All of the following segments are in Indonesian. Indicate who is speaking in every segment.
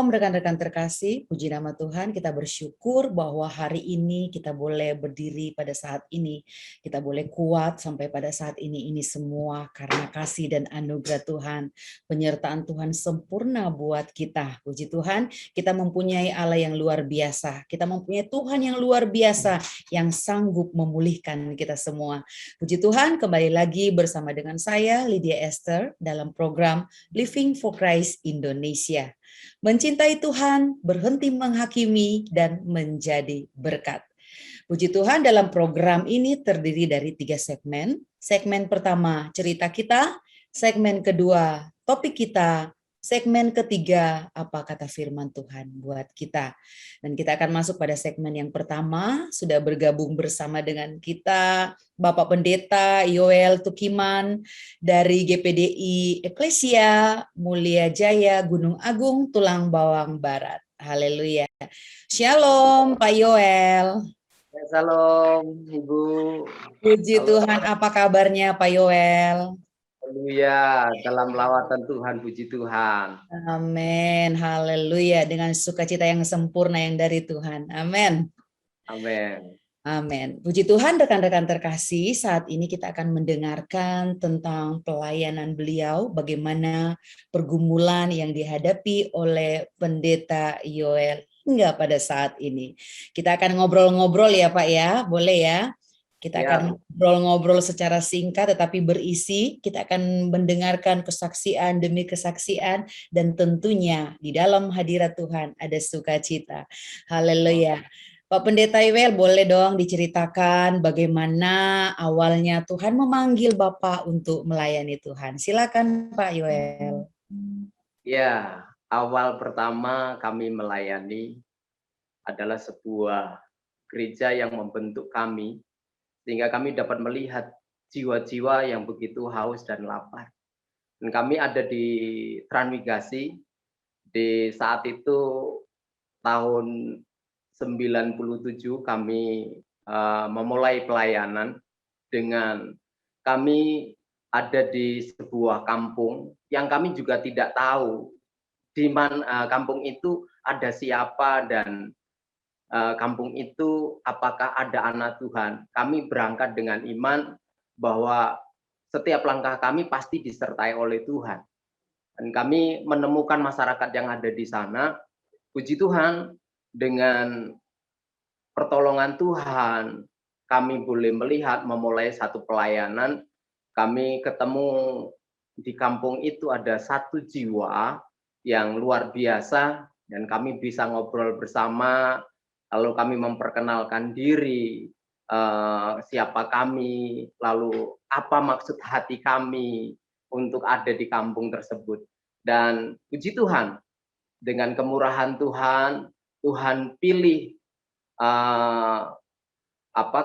Speaker 1: Shalom rekan-rekan terkasih, puji nama Tuhan, kita bersyukur bahwa hari ini kita boleh berdiri pada saat ini, kita boleh kuat sampai pada saat ini semua karena kasih dan anugerah Tuhan, penyertaan Tuhan sempurna buat kita. Puji Tuhan, kita mempunyai Allah yang luar biasa, kita mempunyai Tuhan yang luar biasa yang sanggup memulihkan kita semua. Puji Tuhan, kembali lagi bersama dengan saya Lydia Esther dalam program Living for Christ Indonesia. Mencintai Tuhan, berhenti menghakimi, dan menjadi berkat. Puji Tuhan, dalam program ini terdiri dari 3 segmen. Segmen pertama, cerita kita. Segmen kedua, topik kita. Segmen ketiga, apa kata firman Tuhan buat kita. Dan kita akan masuk pada segmen yang pertama, sudah bergabung bersama dengan kita Bapak Pendeta Yoel Tukiman dari GPDI Eklesia Mulia Jaya Gunung Agung Tulang Bawang Barat. Haleluya. Shalom Pak Yoel.
Speaker 2: Shalom Ibu.
Speaker 1: Puji Tuhan, apa kabarnya Pak Yoel?
Speaker 2: Haleluya, dalam lawatan Tuhan, puji Tuhan.
Speaker 1: Amin, haleluya, dengan sukacita yang sempurna yang dari Tuhan. Amin.
Speaker 2: Amin.
Speaker 1: Amin. Puji Tuhan, rekan-rekan terkasih, saat ini kita akan mendengarkan tentang pelayanan beliau, bagaimana pergumulan yang dihadapi oleh Pendeta Yoel hingga pada saat ini. Kita akan ngobrol-ngobrol ya Pak ya, boleh ya? Kita akan ngobrol-ngobrol secara singkat tetapi berisi. Kita akan mendengarkan kesaksian demi kesaksian dan tentunya di dalam hadirat Tuhan ada sukacita. Haleluya. Pak Pendeta Yoel, boleh dong diceritakan bagaimana awalnya Tuhan memanggil Bapak untuk melayani Tuhan. Silakan Pak Yoel.
Speaker 2: Ya, awal pertama kami melayani adalah sebuah gereja yang membentuk kami sehingga kami dapat melihat jiwa-jiwa yang begitu haus dan lapar. Dan kami ada di Transmigrasi di saat itu tahun 97 kami memulai pelayanan dengan kami ada di sebuah kampung yang kami juga tidak tahu di mana kampung itu ada siapa dan kampung itu apakah ada anak Tuhan. Kami berangkat dengan iman bahwa setiap langkah kami pasti disertai oleh Tuhan. Dan kami menemukan masyarakat yang ada di sana. Puji Tuhan, dengan pertolongan Tuhan, kami boleh melihat memulai satu pelayanan. Kami ketemu di kampung itu ada satu jiwa yang luar biasa dan kami bisa ngobrol bersama. Lalu kami memperkenalkan diri, siapa kami, lalu apa maksud hati kami untuk ada di kampung tersebut. Dan puji Tuhan, dengan kemurahan Tuhan, Tuhan pilih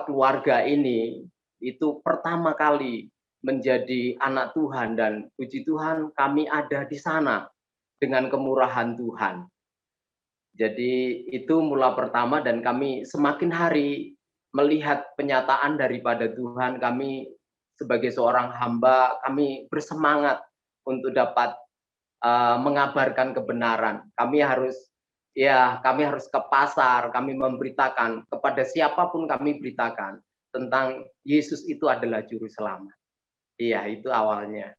Speaker 2: keluarga ini itu pertama kali menjadi anak Tuhan dan puji Tuhan kami ada di sana dengan kemurahan Tuhan. Jadi itu mula pertama dan kami semakin hari melihat penyataan daripada Tuhan. Kami sebagai seorang hamba, kami bersemangat untuk dapat mengabarkan kebenaran. Kami harus ke pasar, kami memberitakan kepada siapapun kami beritakan tentang Yesus itu adalah juru selamat. Iya, itu awalnya.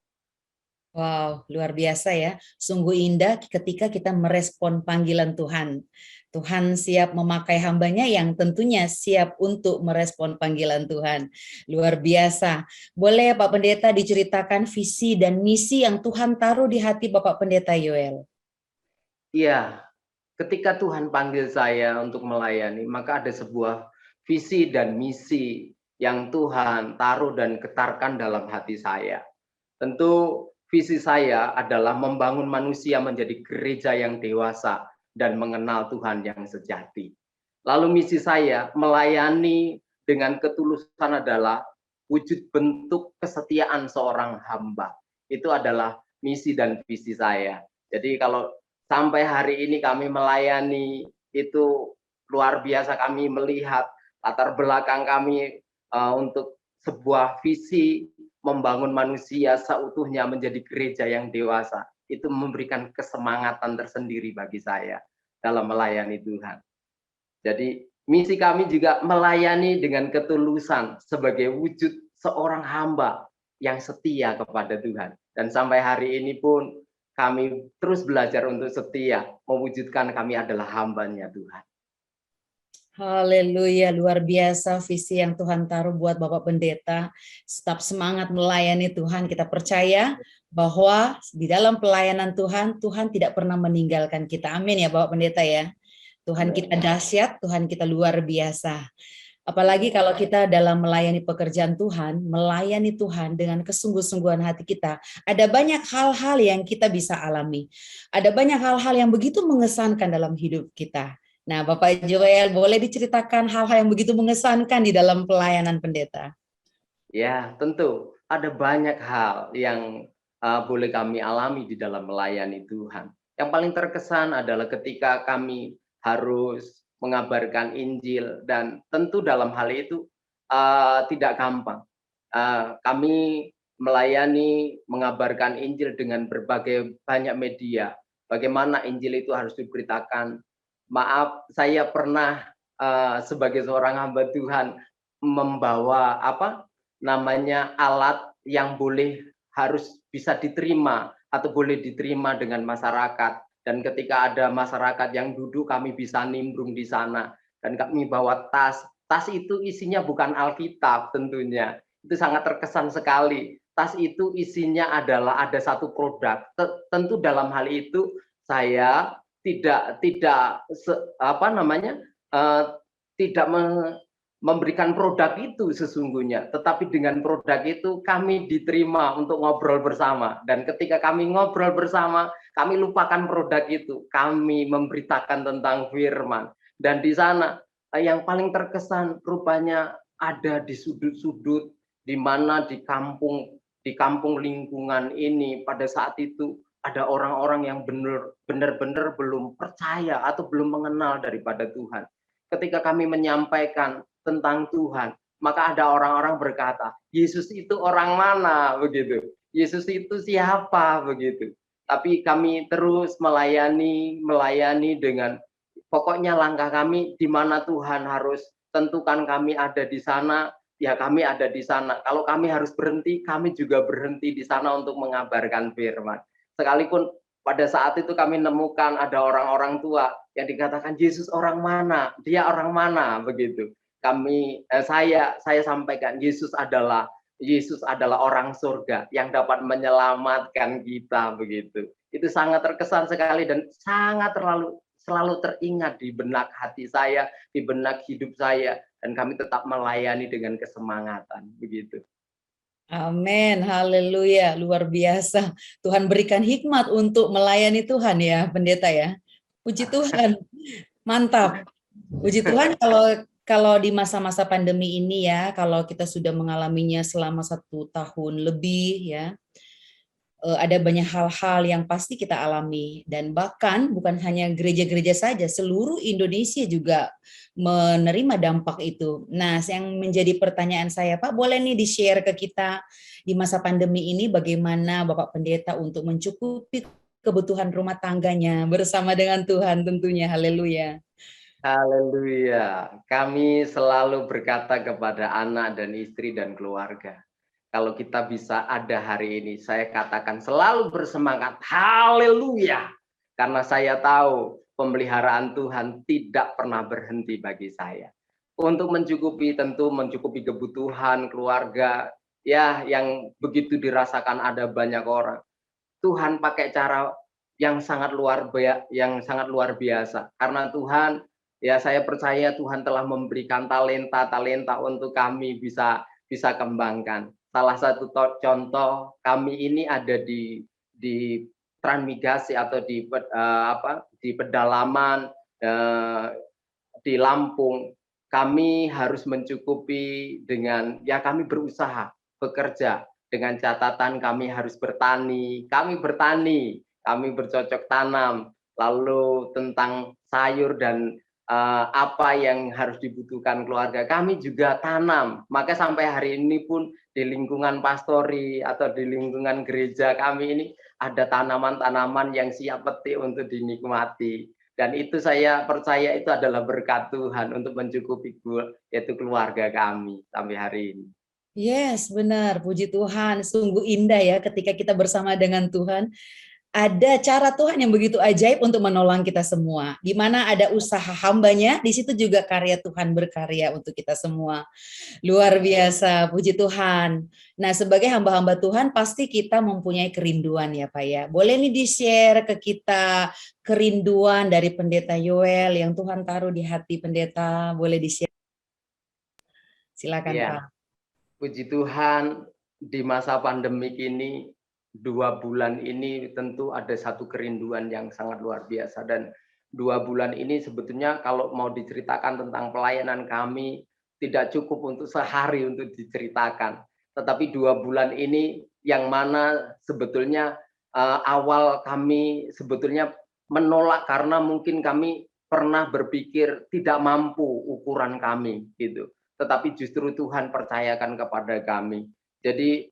Speaker 1: Wow, luar biasa ya. Sungguh indah ketika kita merespon panggilan Tuhan. Tuhan siap memakai hambanya yang tentunya siap untuk merespon panggilan Tuhan. Luar biasa. Boleh Pak Pendeta diceritakan visi dan misi yang Tuhan taruh di hati Bapak Pendeta Yoel?
Speaker 2: Iya, ketika Tuhan panggil saya untuk melayani, maka ada sebuah visi dan misi yang Tuhan taruh dan getarkan dalam hati saya. Tentu visi saya adalah membangun manusia menjadi gereja yang dewasa dan mengenal Tuhan yang sejati. Lalu misi saya melayani dengan ketulusan adalah wujud bentuk kesetiaan seorang hamba. Itu adalah misi dan visi saya. Jadi kalau sampai hari ini kami melayani itu luar biasa, kami melihat latar belakang kami untuk sebuah visi membangun manusia seutuhnya menjadi gereja yang dewasa. itu memberikan kesemangatan tersendiri bagi saya dalam melayani Tuhan. Jadi misi kami juga melayani dengan ketulusan sebagai wujud seorang hamba yang setia kepada Tuhan. Dan sampai hari ini pun kami terus belajar untuk setia, mewujudkan kami adalah hambanya Tuhan.
Speaker 1: Haleluya, luar biasa visi yang Tuhan taruh buat Bapak Pendeta. Tetap semangat melayani Tuhan. Kita percaya bahwa di dalam pelayanan Tuhan, Tuhan tidak pernah meninggalkan kita. Amin ya Bapak Pendeta ya. Tuhan kita dahsyat, Tuhan kita luar biasa. Apalagi kalau kita dalam melayani pekerjaan Tuhan, melayani Tuhan dengan kesungguh-sungguhan hati kita, ada banyak hal-hal yang kita bisa alami. Ada banyak hal-hal yang begitu mengesankan dalam hidup kita. Nah, Bapak Joel, boleh diceritakan hal-hal yang begitu mengesankan di dalam pelayanan pendeta?
Speaker 2: Ya, tentu ada banyak hal yang boleh kami alami di dalam melayani Tuhan. Yang paling terkesan adalah ketika kami harus mengabarkan Injil, dan tentu dalam hal itu tidak gampang. Kami melayani, mengabarkan Injil dengan berbagai banyak media. Bagaimana Injil itu harus diberitakan. Maaf, saya pernah sebagai seorang hamba Tuhan membawa namanya alat yang harus bisa diterima atau boleh diterima dengan masyarakat. Dan ketika ada masyarakat yang duduk, kami bisa nimbrung di sana. Dan kami bawa tas. Tas itu isinya bukan Alkitab tentunya. Itu sangat terkesan sekali. Tas itu isinya adalah ada satu produk. Tentu dalam hal itu saya tidak memberikan produk itu sesungguhnya, tetapi dengan produk itu kami diterima untuk ngobrol bersama. Dan ketika kami ngobrol bersama, kami lupakan produk itu, kami memberitakan tentang firman. Dan di sana yang paling terkesan rupanya ada di sudut-sudut, di mana di kampung lingkungan ini pada saat itu ada orang-orang yang benar-benar belum percaya atau belum mengenal daripada Tuhan. Ketika kami menyampaikan tentang Tuhan, maka ada orang-orang berkata, Yesus itu orang mana begitu? Yesus itu siapa begitu? Tapi kami terus melayani dengan pokoknya langkah kami di mana Tuhan harus tentukan kami ada di sana, ya kami ada di sana. Kalau kami harus berhenti, kami juga berhenti di sana untuk mengabarkan firman. Sekalipun pada saat itu kami menemukan ada orang-orang tua yang dikatakan Yesus orang mana, dia orang mana begitu. Saya sampaikan Yesus adalah orang surga yang dapat menyelamatkan kita begitu. Itu sangat terkesan sekali dan sangat selalu teringat di benak hati saya, di benak hidup saya, dan kami tetap melayani dengan kesemangatan begitu.
Speaker 1: Amin, haleluya, luar biasa. Tuhan berikan hikmat untuk melayani Tuhan ya, pendeta ya. Puji Tuhan, mantap. Puji Tuhan kalau di masa-masa pandemi ini ya, kalau kita sudah mengalaminya selama 1 tahun lebih ya, ada banyak hal-hal yang pasti kita alami, dan bahkan bukan hanya gereja-gereja saja, seluruh Indonesia juga menerima dampak itu. Nah, yang menjadi pertanyaan saya, Pak, boleh nih di-share ke kita di masa pandemi ini bagaimana Bapak Pendeta untuk mencukupi kebutuhan rumah tangganya bersama dengan Tuhan tentunya. Haleluya.
Speaker 2: Haleluya. Kami selalu berkata kepada anak dan istri dan keluarga, kalau kita bisa ada hari ini, saya katakan selalu bersemangat. Haleluya. Karena saya tahu pemeliharaan Tuhan tidak pernah berhenti bagi saya. Untuk tentu mencukupi kebutuhan keluarga, ya yang begitu dirasakan ada banyak orang. Tuhan pakai cara yang sangat luar biasa. Karena Tuhan, ya saya percaya Tuhan telah memberikan talenta untuk kami bisa kembangkan. Salah satu contoh, kami ini ada di transmigrasi atau di pedalaman di Lampung. Kami harus mencukupi dengan, ya kami berusaha bekerja dengan catatan kami harus bertani, kami bercocok tanam, lalu tentang sayur dan apa yang harus dibutuhkan keluarga, kami juga tanam. Maka sampai hari ini pun di lingkungan pastori atau di lingkungan gereja kami ini ada tanaman-tanaman yang siap petik untuk dinikmati. Dan itu saya percaya itu adalah berkat Tuhan untuk mencukupi yaitu keluarga kami sampai hari ini.
Speaker 1: Yes, benar. Puji Tuhan. Sungguh indah ya ketika kita bersama dengan Tuhan. Ada cara Tuhan yang begitu ajaib untuk menolong kita semua. Di mana ada usaha hambanya, di situ juga karya Tuhan berkarya untuk kita semua. Luar biasa, puji Tuhan. Nah, sebagai hamba-hamba Tuhan, pasti kita mempunyai kerinduan ya Pak ya. Boleh nih di-share ke kita kerinduan dari Pendeta Yoel yang Tuhan taruh di hati Pendeta. Boleh di-share. Silakan Pak.
Speaker 2: Ya, puji Tuhan di masa pandemik ini 2 bulan ini tentu ada satu kerinduan yang sangat luar biasa, dan 2 bulan ini sebetulnya kalau mau diceritakan tentang pelayanan kami tidak cukup untuk sehari untuk diceritakan, tetapi 2 bulan ini yang mana sebetulnya awal kami sebetulnya menolak karena mungkin kami pernah berpikir tidak mampu ukuran kami gitu, tetapi justru Tuhan percayakan kepada kami. Jadi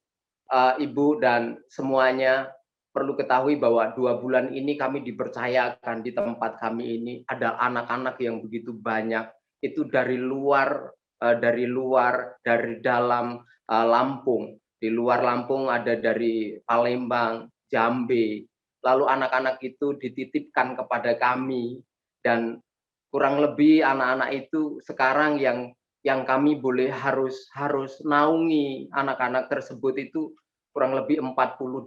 Speaker 2: Ibu dan semuanya perlu ketahui bahwa 2 bulan ini kami dipercayakan di tempat kami ini ada anak-anak yang begitu banyak, itu dari luar, dari dalam Lampung. Di luar Lampung ada dari Palembang, Jambi, lalu anak-anak itu dititipkan kepada kami, dan kurang lebih anak-anak itu sekarang yang kami boleh harus naungi anak-anak tersebut itu kurang lebih 48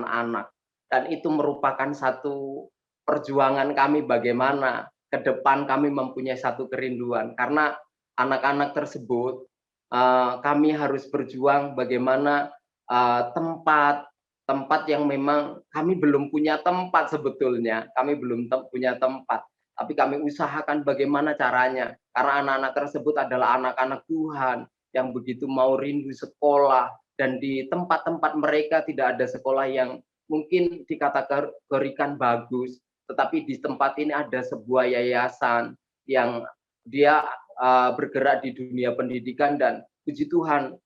Speaker 2: anak. Dan itu merupakan satu perjuangan kami bagaimana ke depan kami mempunyai satu kerinduan. Karena anak-anak tersebut kami harus berjuang bagaimana tempat yang memang kami belum punya tempat sebetulnya. Kami belum punya tempat, tapi kami usahakan bagaimana caranya. Karena anak-anak tersebut adalah anak-anak Tuhan yang begitu mau rindu sekolah, dan di tempat-tempat mereka tidak ada sekolah yang mungkin dikategorikan bagus, tetapi di tempat ini ada sebuah yayasan yang dia bergerak di dunia pendidikan, dan puji Tuhan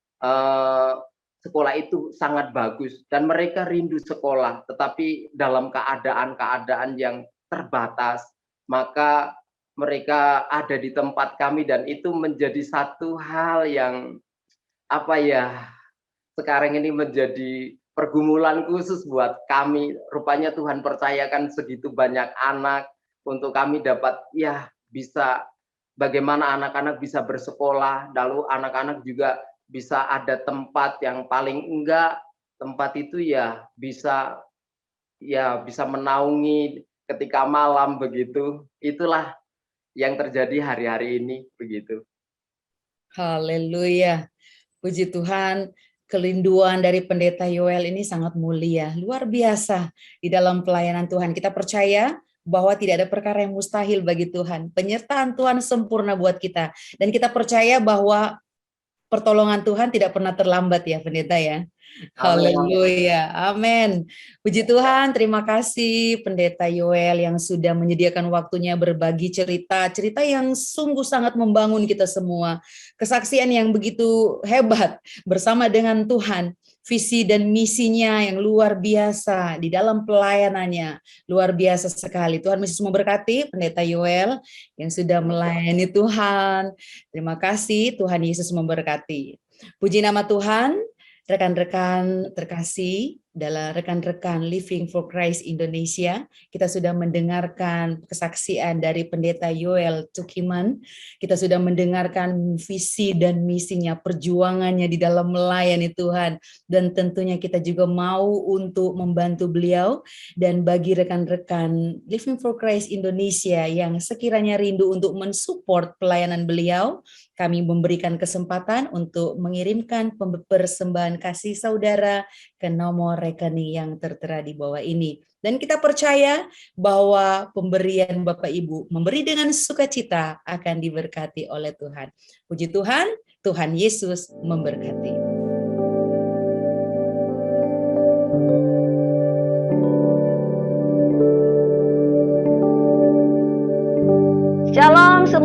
Speaker 2: sekolah itu sangat bagus dan mereka rindu sekolah, tetapi dalam keadaan yang terbatas, maka mereka ada di tempat kami, dan itu menjadi satu hal yang apa ya, sekarang ini menjadi pergumulan khusus buat kami. Rupanya Tuhan percayakan segitu banyak anak untuk kami dapat ya bisa bagaimana anak-anak bisa bersekolah, lalu anak-anak juga bisa ada tempat yang paling enggak tempat itu ya bisa menaungi ketika malam begitu. Itulah yang terjadi hari-hari ini begitu.
Speaker 1: Haleluya. Puji Tuhan, kerinduan dari Pendeta Yoel ini sangat mulia, luar biasa di dalam pelayanan Tuhan. Kita percaya bahwa tidak ada perkara yang mustahil bagi Tuhan. Penyertaan Tuhan sempurna buat kita. Dan kita percaya bahwa pertolongan Tuhan tidak pernah terlambat ya Pendeta ya. Haleluya, amin. Puji Tuhan, terima kasih Pendeta Yoel yang sudah menyediakan waktunya berbagi cerita yang sungguh sangat membangun kita semua. Kesaksian yang begitu hebat bersama dengan Tuhan, visi dan misinya yang luar biasa di dalam pelayanannya, luar biasa sekali. Tuhan Yesus memberkati Pendeta Yoel yang sudah melayani Tuhan. Terima kasih, Tuhan Yesus memberkati. Puji nama Tuhan. Rekan-rekan terkasih, dalam rekan-rekan Living for Christ Indonesia, kita sudah mendengarkan kesaksian dari Pendeta Yoel Tukiman, kita sudah mendengarkan visi dan misinya, perjuangannya di dalam melayani Tuhan, dan tentunya kita juga mau untuk membantu beliau, dan bagi rekan-rekan Living for Christ Indonesia yang sekiranya rindu untuk mensupport pelayanan beliau, kami memberikan kesempatan untuk mengirimkan persembahan kasih saudara ke nomor rekening yang tertera di bawah ini. Dan kita percaya bahwa pemberian Bapak Ibu memberi dengan sukacita akan diberkati oleh Tuhan. Puji Tuhan, Tuhan Yesus memberkati.
Speaker 3: Shalom semua.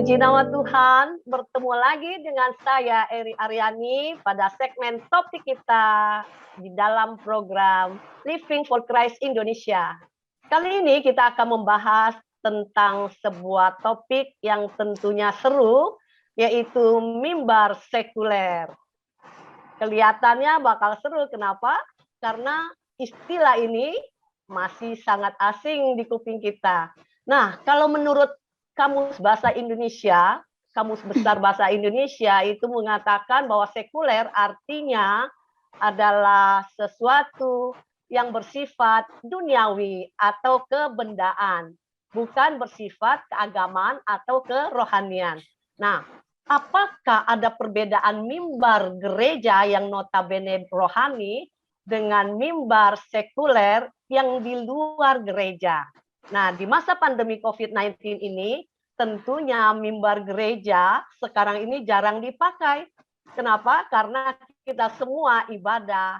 Speaker 3: Puji nama Tuhan, bertemu lagi dengan saya Eri Aryani pada segmen topik kita di dalam program Living for Christ Indonesia. Kali ini kita akan membahas tentang sebuah topik yang tentunya seru, yaitu mimbar sekuler. Kelihatannya bakal seru, kenapa? Karena istilah ini masih sangat asing di kuping kita. Nah, kalau menurut Kamus Bahasa Indonesia, Kamus Besar Bahasa Indonesia itu mengatakan bahwa sekuler artinya adalah sesuatu yang bersifat duniawi atau kebendaan, bukan bersifat keagamaan atau kerohanian. Nah, apakah ada perbedaan mimbar gereja yang notabene rohani dengan mimbar sekuler yang di luar gereja? Nah, di masa pandemi COVID-19 ini, tentunya mimbar gereja sekarang ini jarang dipakai. Kenapa? Karena kita semua ibadah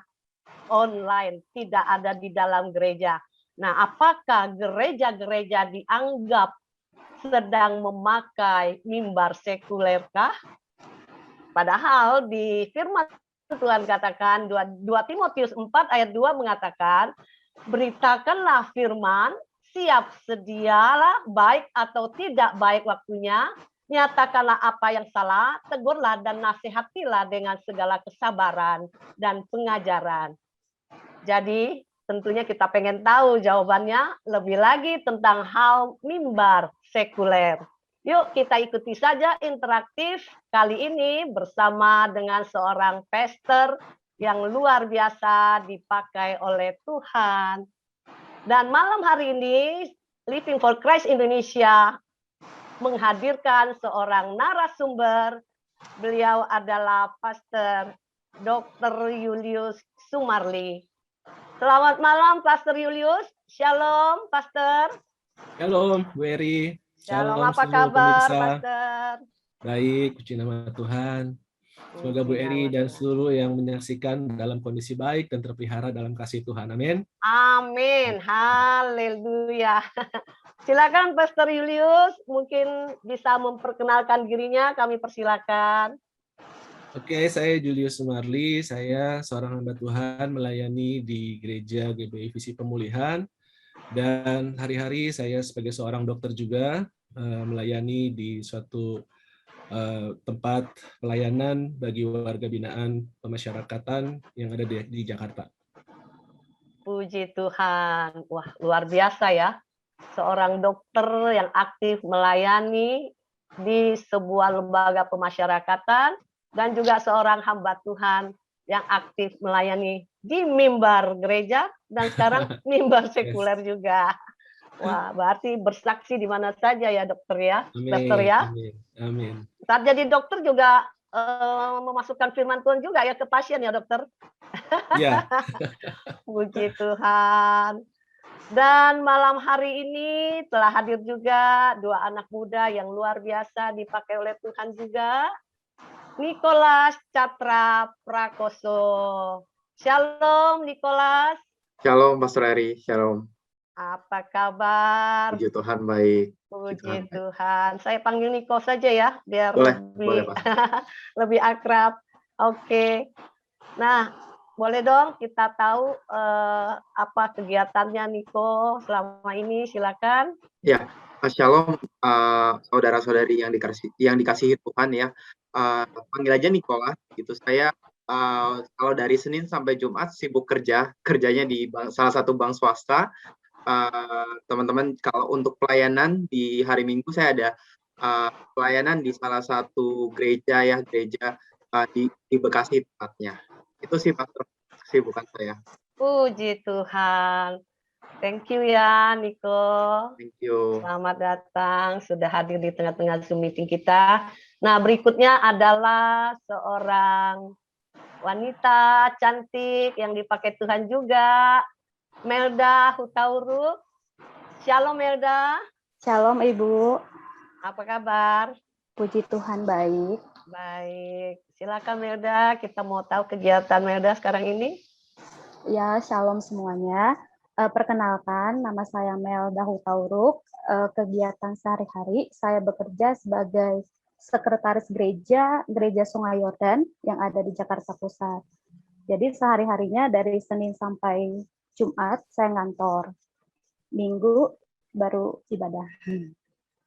Speaker 3: online, tidak ada di dalam gereja. Nah, apakah gereja-gereja dianggap sedang memakai mimbar sekulerkah? Padahal di firman Tuhan katakan, 2 Timotius 4 ayat 2 mengatakan, beritakanlah firman, siap sedialah, baik atau tidak baik waktunya, nyatakanlah apa yang salah, tegurlah dan nasihatilah dengan segala kesabaran dan pengajaran. Jadi tentunya kita pengen tahu jawabannya lebih lagi tentang hal mimbar sekuler. Yuk kita ikuti saja interaktif kali ini bersama dengan seorang pastor yang luar biasa dipakai oleh Tuhan. Dan malam hari ini, Living for Christ Indonesia menghadirkan seorang narasumber. Beliau adalah Pastor Dr. Julius Sumarli. Selamat malam, Pastor Julius. Shalom, Pastor.
Speaker 4: Shalom, Bu Eri.
Speaker 3: Shalom, apa kabar, Pastor?
Speaker 4: Baik, puji nama Tuhan. Semoga Bu Eri dan seluruh yang menyaksikan dalam kondisi baik dan terpelihara dalam kasih Tuhan. Amin.
Speaker 3: Amin. Haleluya. Silakan Pastor Julius, mungkin bisa memperkenalkan dirinya, kami persilakan.
Speaker 4: Oke, saya Julius Sumarli, saya seorang hamba Tuhan melayani di Gereja GBI Visi Pemulihan, dan hari-hari saya sebagai seorang dokter juga melayani di suatu tempat pelayanan bagi warga binaan pemasyarakatan yang ada di Jakarta.
Speaker 3: Puji Tuhan. Wah, luar biasa ya. Seorang dokter yang aktif melayani di sebuah lembaga pemasyarakatan dan juga seorang hamba Tuhan yang aktif melayani di mimbar gereja dan sekarang mimbar sekuler juga. Wah, berarti bersaksi di mana saja ya dokter ya.
Speaker 4: Amin,
Speaker 3: dokter ya.
Speaker 4: Amin. Amin.
Speaker 3: Saat jadi dokter juga memasukkan firman Tuhan juga ya ke pasien ya dokter.
Speaker 4: Ya.
Speaker 3: Puji Tuhan. Dan malam hari ini telah hadir juga 2 anak muda yang luar biasa dipakai oleh Tuhan juga. Nicholas Catra Prakoso. Shalom Nicholas.
Speaker 5: Shalom Pastor Eri, shalom.
Speaker 3: Apa kabar?
Speaker 5: Puji Tuhan baik.
Speaker 3: Puji Tuhan. Saya panggil Niko saja ya, biar
Speaker 5: boleh,
Speaker 3: lebih akrab. Oke. Nah, boleh dong kita tahu apa kegiatannya Niko selama ini, silakan.
Speaker 5: Ya, shalom saudara-saudari yang dikasihi Tuhan ya. Panggil aja Nicholas gitu. Saya kalau dari Senin sampai Jumat sibuk kerjanya di salah satu bank swasta. Teman-teman, kalau untuk pelayanan di hari Minggu saya ada pelayanan di salah satu gereja di Bekasi tepatnya. Itu sih Pastor kesibukan saya.
Speaker 3: Puji Tuhan. Thank you ya Niko.
Speaker 5: Thank you.
Speaker 3: Selamat datang, sudah hadir di tengah-tengah Zoom meeting kita. Nah, berikutnya adalah seorang wanita cantik yang dipakai Tuhan juga. Melda Hutauruk. Shalom Melda.
Speaker 6: Shalom Ibu.
Speaker 3: Apa kabar?
Speaker 6: Puji Tuhan baik.
Speaker 3: Baik. Silakan Melda, kita mau tahu kegiatan Melda sekarang ini.
Speaker 6: Ya, shalom semuanya. Perkenalkan, nama saya Melda Hutauruk. kegiatan sehari-hari, saya bekerja sebagai sekretaris gereja Sungai Yordan yang ada di Jakarta Pusat. Jadi sehari-harinya dari Senin sampai Jumat saya ngantor. Minggu baru ibadah.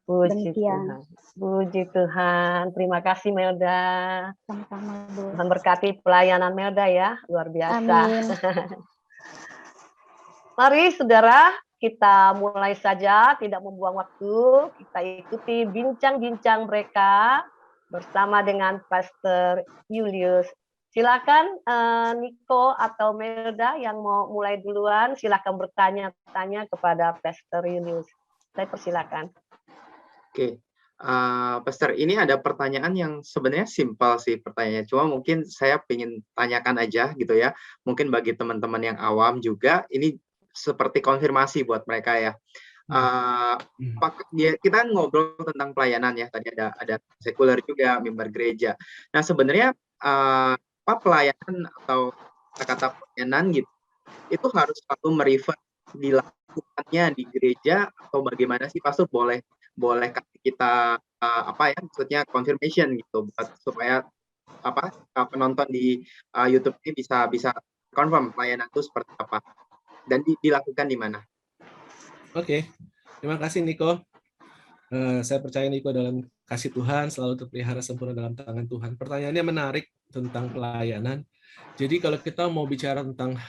Speaker 3: Puji
Speaker 6: Demikian.
Speaker 3: Tuhan. Puji Tuhan. Terima kasih Melda.
Speaker 6: Sama-sama, Bu.
Speaker 3: Tuhan berkati pelayanan Melda ya, luar biasa.
Speaker 6: Amin.
Speaker 3: Mari saudara, kita mulai saja, tidak membuang waktu. Kita ikuti bincang-bincang mereka bersama dengan Pastor Julius. Silakan Niko atau Melda yang mau mulai duluan, silakan bertanya-tanya kepada Pastor Julius. Saya persilakan.
Speaker 5: Oke, Pastor, ini ada pertanyaan yang sebenarnya simpel sih pertanyaannya. Cuma mungkin saya ingin tanyakan aja gitu ya. Mungkin bagi teman-teman yang awam juga, ini seperti konfirmasi buat mereka ya. Kita kan ngobrol tentang pelayanan ya. Tadi ada sekuler juga, member gereja. Nah sebenarnya apa pelayanan atau kata pelayanan gitu, itu harus selalu merefer dilakukannya di gereja atau bagaimana sih Pastor? Boleh kasih kita maksudnya confirmation gitu buat supaya penonton di YouTube ini bisa confirm pelayanan itu seperti apa dan dilakukan di mana.
Speaker 4: Oke, terima kasih Niko. Saya percaya Niko dalam kasih Tuhan selalu terpelihara sempurna dalam tangan Tuhan. Pertanyaannya menarik tentang pelayanan. Jadi kalau kita mau bicara tentang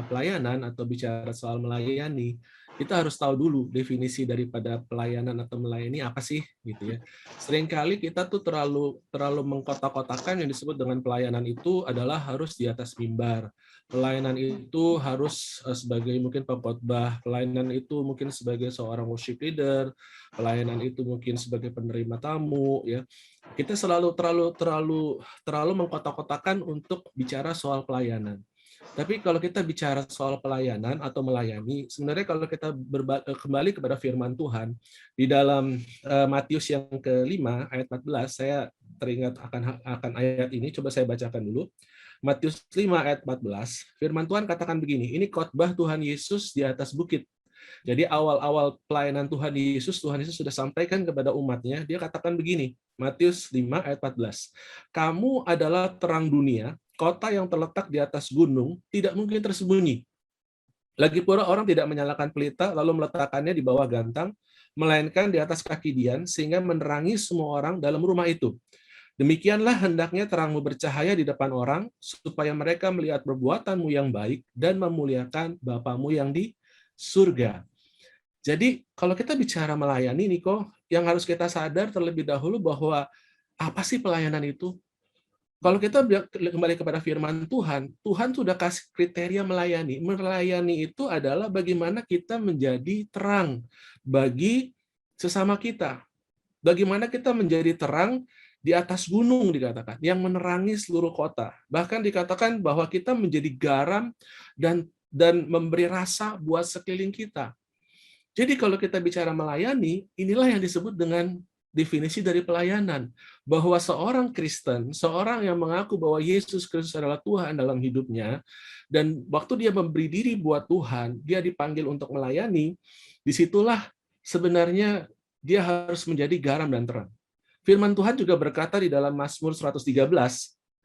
Speaker 4: pelayanan atau bicara soal melayani, kita harus tahu dulu definisi daripada pelayanan atau melayani apa sih, gitu ya. Seringkali kita tuh terlalu mengkotak-kotakan yang disebut dengan pelayanan itu adalah harus di atas mimbar. Pelayanan itu harus sebagai mungkin pengkhotbah, pelayanan itu mungkin sebagai seorang worship leader, pelayanan itu mungkin sebagai penerima tamu, ya. Kita terlalu mengkotak-kotakan untuk bicara soal pelayanan. Tapi kalau kita bicara soal pelayanan atau melayani, sebenarnya kalau kita kembali kepada firman Tuhan, di dalam Matius yang ke-5, ayat 14, saya teringat akan ayat ini, coba saya bacakan dulu. Matius 5 ayat 14, firman Tuhan katakan begini, ini khotbah Tuhan Yesus di atas bukit. Jadi awal-awal pelayanan Tuhan Yesus sudah sampaikan kepada umatnya, dia katakan begini, Matius 5 ayat 14, kamu adalah terang dunia, kota yang terletak di atas gunung tidak mungkin tersembunyi. Lagi pula orang tidak menyalakan pelita lalu meletakkannya di bawah gantang, melainkan di atas kaki dian sehingga menerangi semua orang dalam rumah itu. Demikianlah hendaknya terangmu bercahaya di depan orang supaya mereka melihat perbuatanmu yang baik dan memuliakan Bapamu yang di surga. Jadi kalau kita bicara melayani, Niko, yang harus kita sadar terlebih dahulu bahwa apa sih pelayanan itu? Kalau kita kembali kepada firman Tuhan, Tuhan sudah kasih kriteria melayani. Melayani itu adalah bagaimana kita menjadi terang bagi sesama kita. Bagaimana kita menjadi terang di atas gunung dikatakan, yang menerangi seluruh kota. Bahkan dikatakan bahwa kita menjadi garam dan memberi rasa buat sekeliling kita. Jadi kalau kita bicara melayani, inilah yang disebut dengan definisi dari pelayanan, bahwa seorang Kristen, seorang yang mengaku bahwa Yesus Kristus adalah Tuhan dalam hidupnya, dan waktu dia memberi diri buat Tuhan, dia dipanggil untuk melayani, disitulah sebenarnya dia harus menjadi garam dan terang. Firman Tuhan juga berkata di dalam Mazmur 113,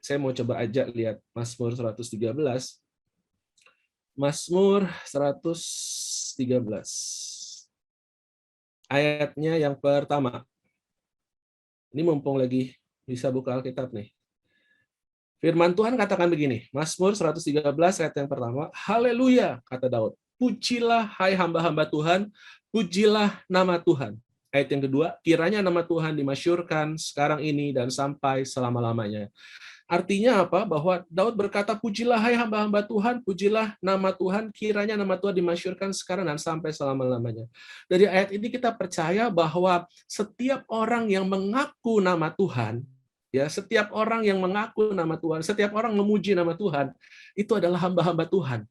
Speaker 4: saya mau coba ajak lihat Mazmur 113, Mazmur 113, ayatnya yang pertama. Ini mumpung lagi bisa buka Alkitab nih. Firman Tuhan katakan begini, Mazmur 113 ayat yang pertama, haleluya, kata Daud. Pujilah hai hamba-hamba Tuhan, pujilah nama Tuhan. Ayat yang kedua, kiranya nama Tuhan dimasyhurkan sekarang ini dan sampai selama-lamanya. Artinya apa? Bahwa Daud berkata, pujilah hai hamba-hamba Tuhan, pujilah nama Tuhan, kiranya nama Tuhan dimasyhurkan sekarang dan sampai selama-lamanya. Dari ayat ini kita percaya bahwa setiap orang yang mengaku nama Tuhan, ya, setiap orang yang mengaku nama Tuhan, setiap orang memuji nama Tuhan, itu adalah hamba-hamba Tuhan.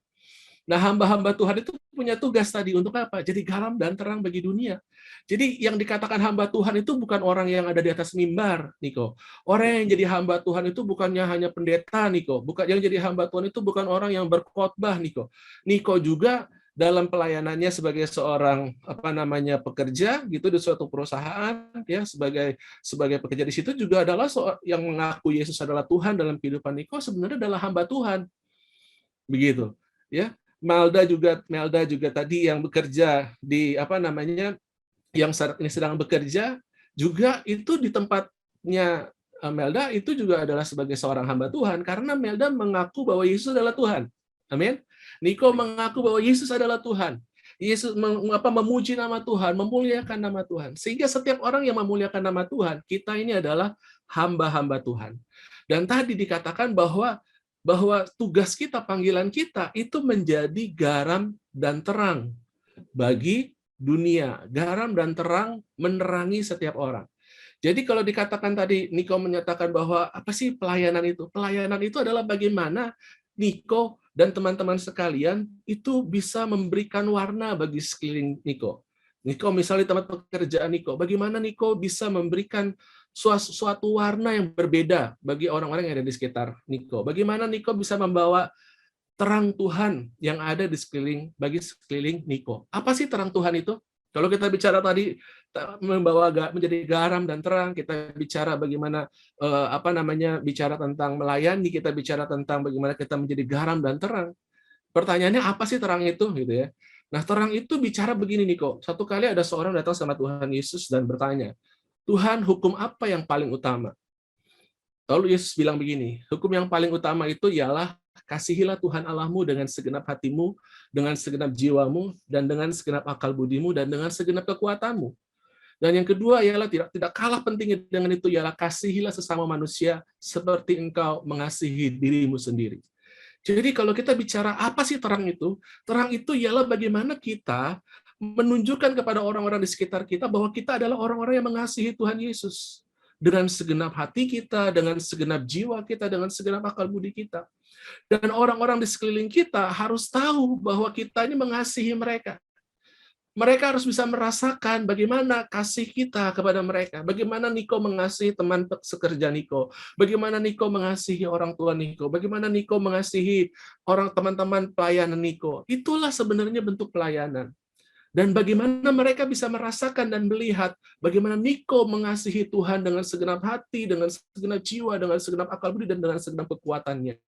Speaker 4: Nah, hamba-hamba Tuhan itu punya tugas tadi untuk apa? Jadi garam dan terang bagi dunia. Jadi yang dikatakan hamba Tuhan itu bukan orang yang ada di atas mimbar, Niko. Orang yang jadi hamba Tuhan itu bukannya hanya pendeta, Niko. Bukan yang jadi hamba Tuhan itu bukan orang yang berkhotbah, Niko. Niko juga dalam pelayanannya sebagai seorang pekerja gitu di suatu perusahaan, ya, sebagai pekerja di situ juga adalah yang mengaku Yesus adalah Tuhan dalam kehidupan Niko sebenarnya adalah hamba Tuhan. Begitu, ya. Melda juga tadi yang bekerja di yang saat ini sedang bekerja juga itu di tempatnya Melda itu juga adalah sebagai seorang hamba Tuhan karena Melda mengaku bahwa Yesus adalah Tuhan. Amin. Niko mengaku bahwa Yesus adalah Tuhan. Yesus memuji nama Tuhan, memuliakan nama Tuhan. Sehingga setiap orang yang memuliakan nama Tuhan, kita ini adalah hamba-hamba Tuhan. Dan tadi dikatakan bahwa tugas kita, panggilan kita itu menjadi garam dan terang bagi dunia. Garam dan terang menerangi setiap orang. Jadi kalau dikatakan tadi, Niko menyatakan bahwa apa sih pelayanan itu? Pelayanan itu adalah bagaimana Niko dan teman-teman sekalian itu bisa memberikan warna bagi sekeliling Niko. Niko misalnya di tempat pekerjaan Niko, bagaimana Niko bisa memberikan suatu warna yang berbeda bagi orang-orang yang ada di sekitar Niko. Bagaimana Niko bisa membawa terang Tuhan yang ada di bagi sekeliling Niko. Apa sih terang Tuhan itu? Kalau kita bicara tadi menjadi garam dan terang, kita bicara bagaimana bicara tentang melayani, kita bicara tentang bagaimana kita menjadi garam dan terang. Pertanyaannya apa sih terang itu gitu ya. Nah, terang itu bicara begini Niko. Satu kali ada seorang datang sama Tuhan Yesus dan bertanya, "Tuhan, hukum apa yang paling utama?" Lalu Yesus bilang begini, hukum yang paling utama itu ialah kasihilah Tuhan Allahmu dengan segenap hatimu, dengan segenap jiwamu, dan dengan segenap akal budimu, dan dengan segenap kekuatanmu. Dan yang kedua ialah tidak kalah pentingnya dengan itu ialah kasihilah sesama manusia seperti engkau mengasihi dirimu sendiri. Jadi kalau kita bicara apa sih terang itu? Terang itu ialah bagaimana kita menunjukkan kepada orang-orang di sekitar kita bahwa kita adalah orang-orang yang mengasihi Tuhan Yesus. Dengan segenap hati kita, dengan segenap jiwa kita, dengan segenap akal budi kita. Dan orang-orang di sekeliling kita harus tahu bahwa kita ini mengasihi mereka. Mereka harus bisa merasakan bagaimana kasih kita kepada mereka. Bagaimana Niko mengasihi teman sekerja Niko. Bagaimana Niko mengasihi orang tua Niko. Bagaimana Niko mengasihi teman-teman pelayanan Niko. Itulah sebenarnya bentuk pelayanan. Dan bagaimana mereka bisa merasakan dan melihat bagaimana Niko mengasihi Tuhan dengan segenap hati, dengan segenap jiwa, dengan segenap akal budi, dan dengan segenap kekuatannya.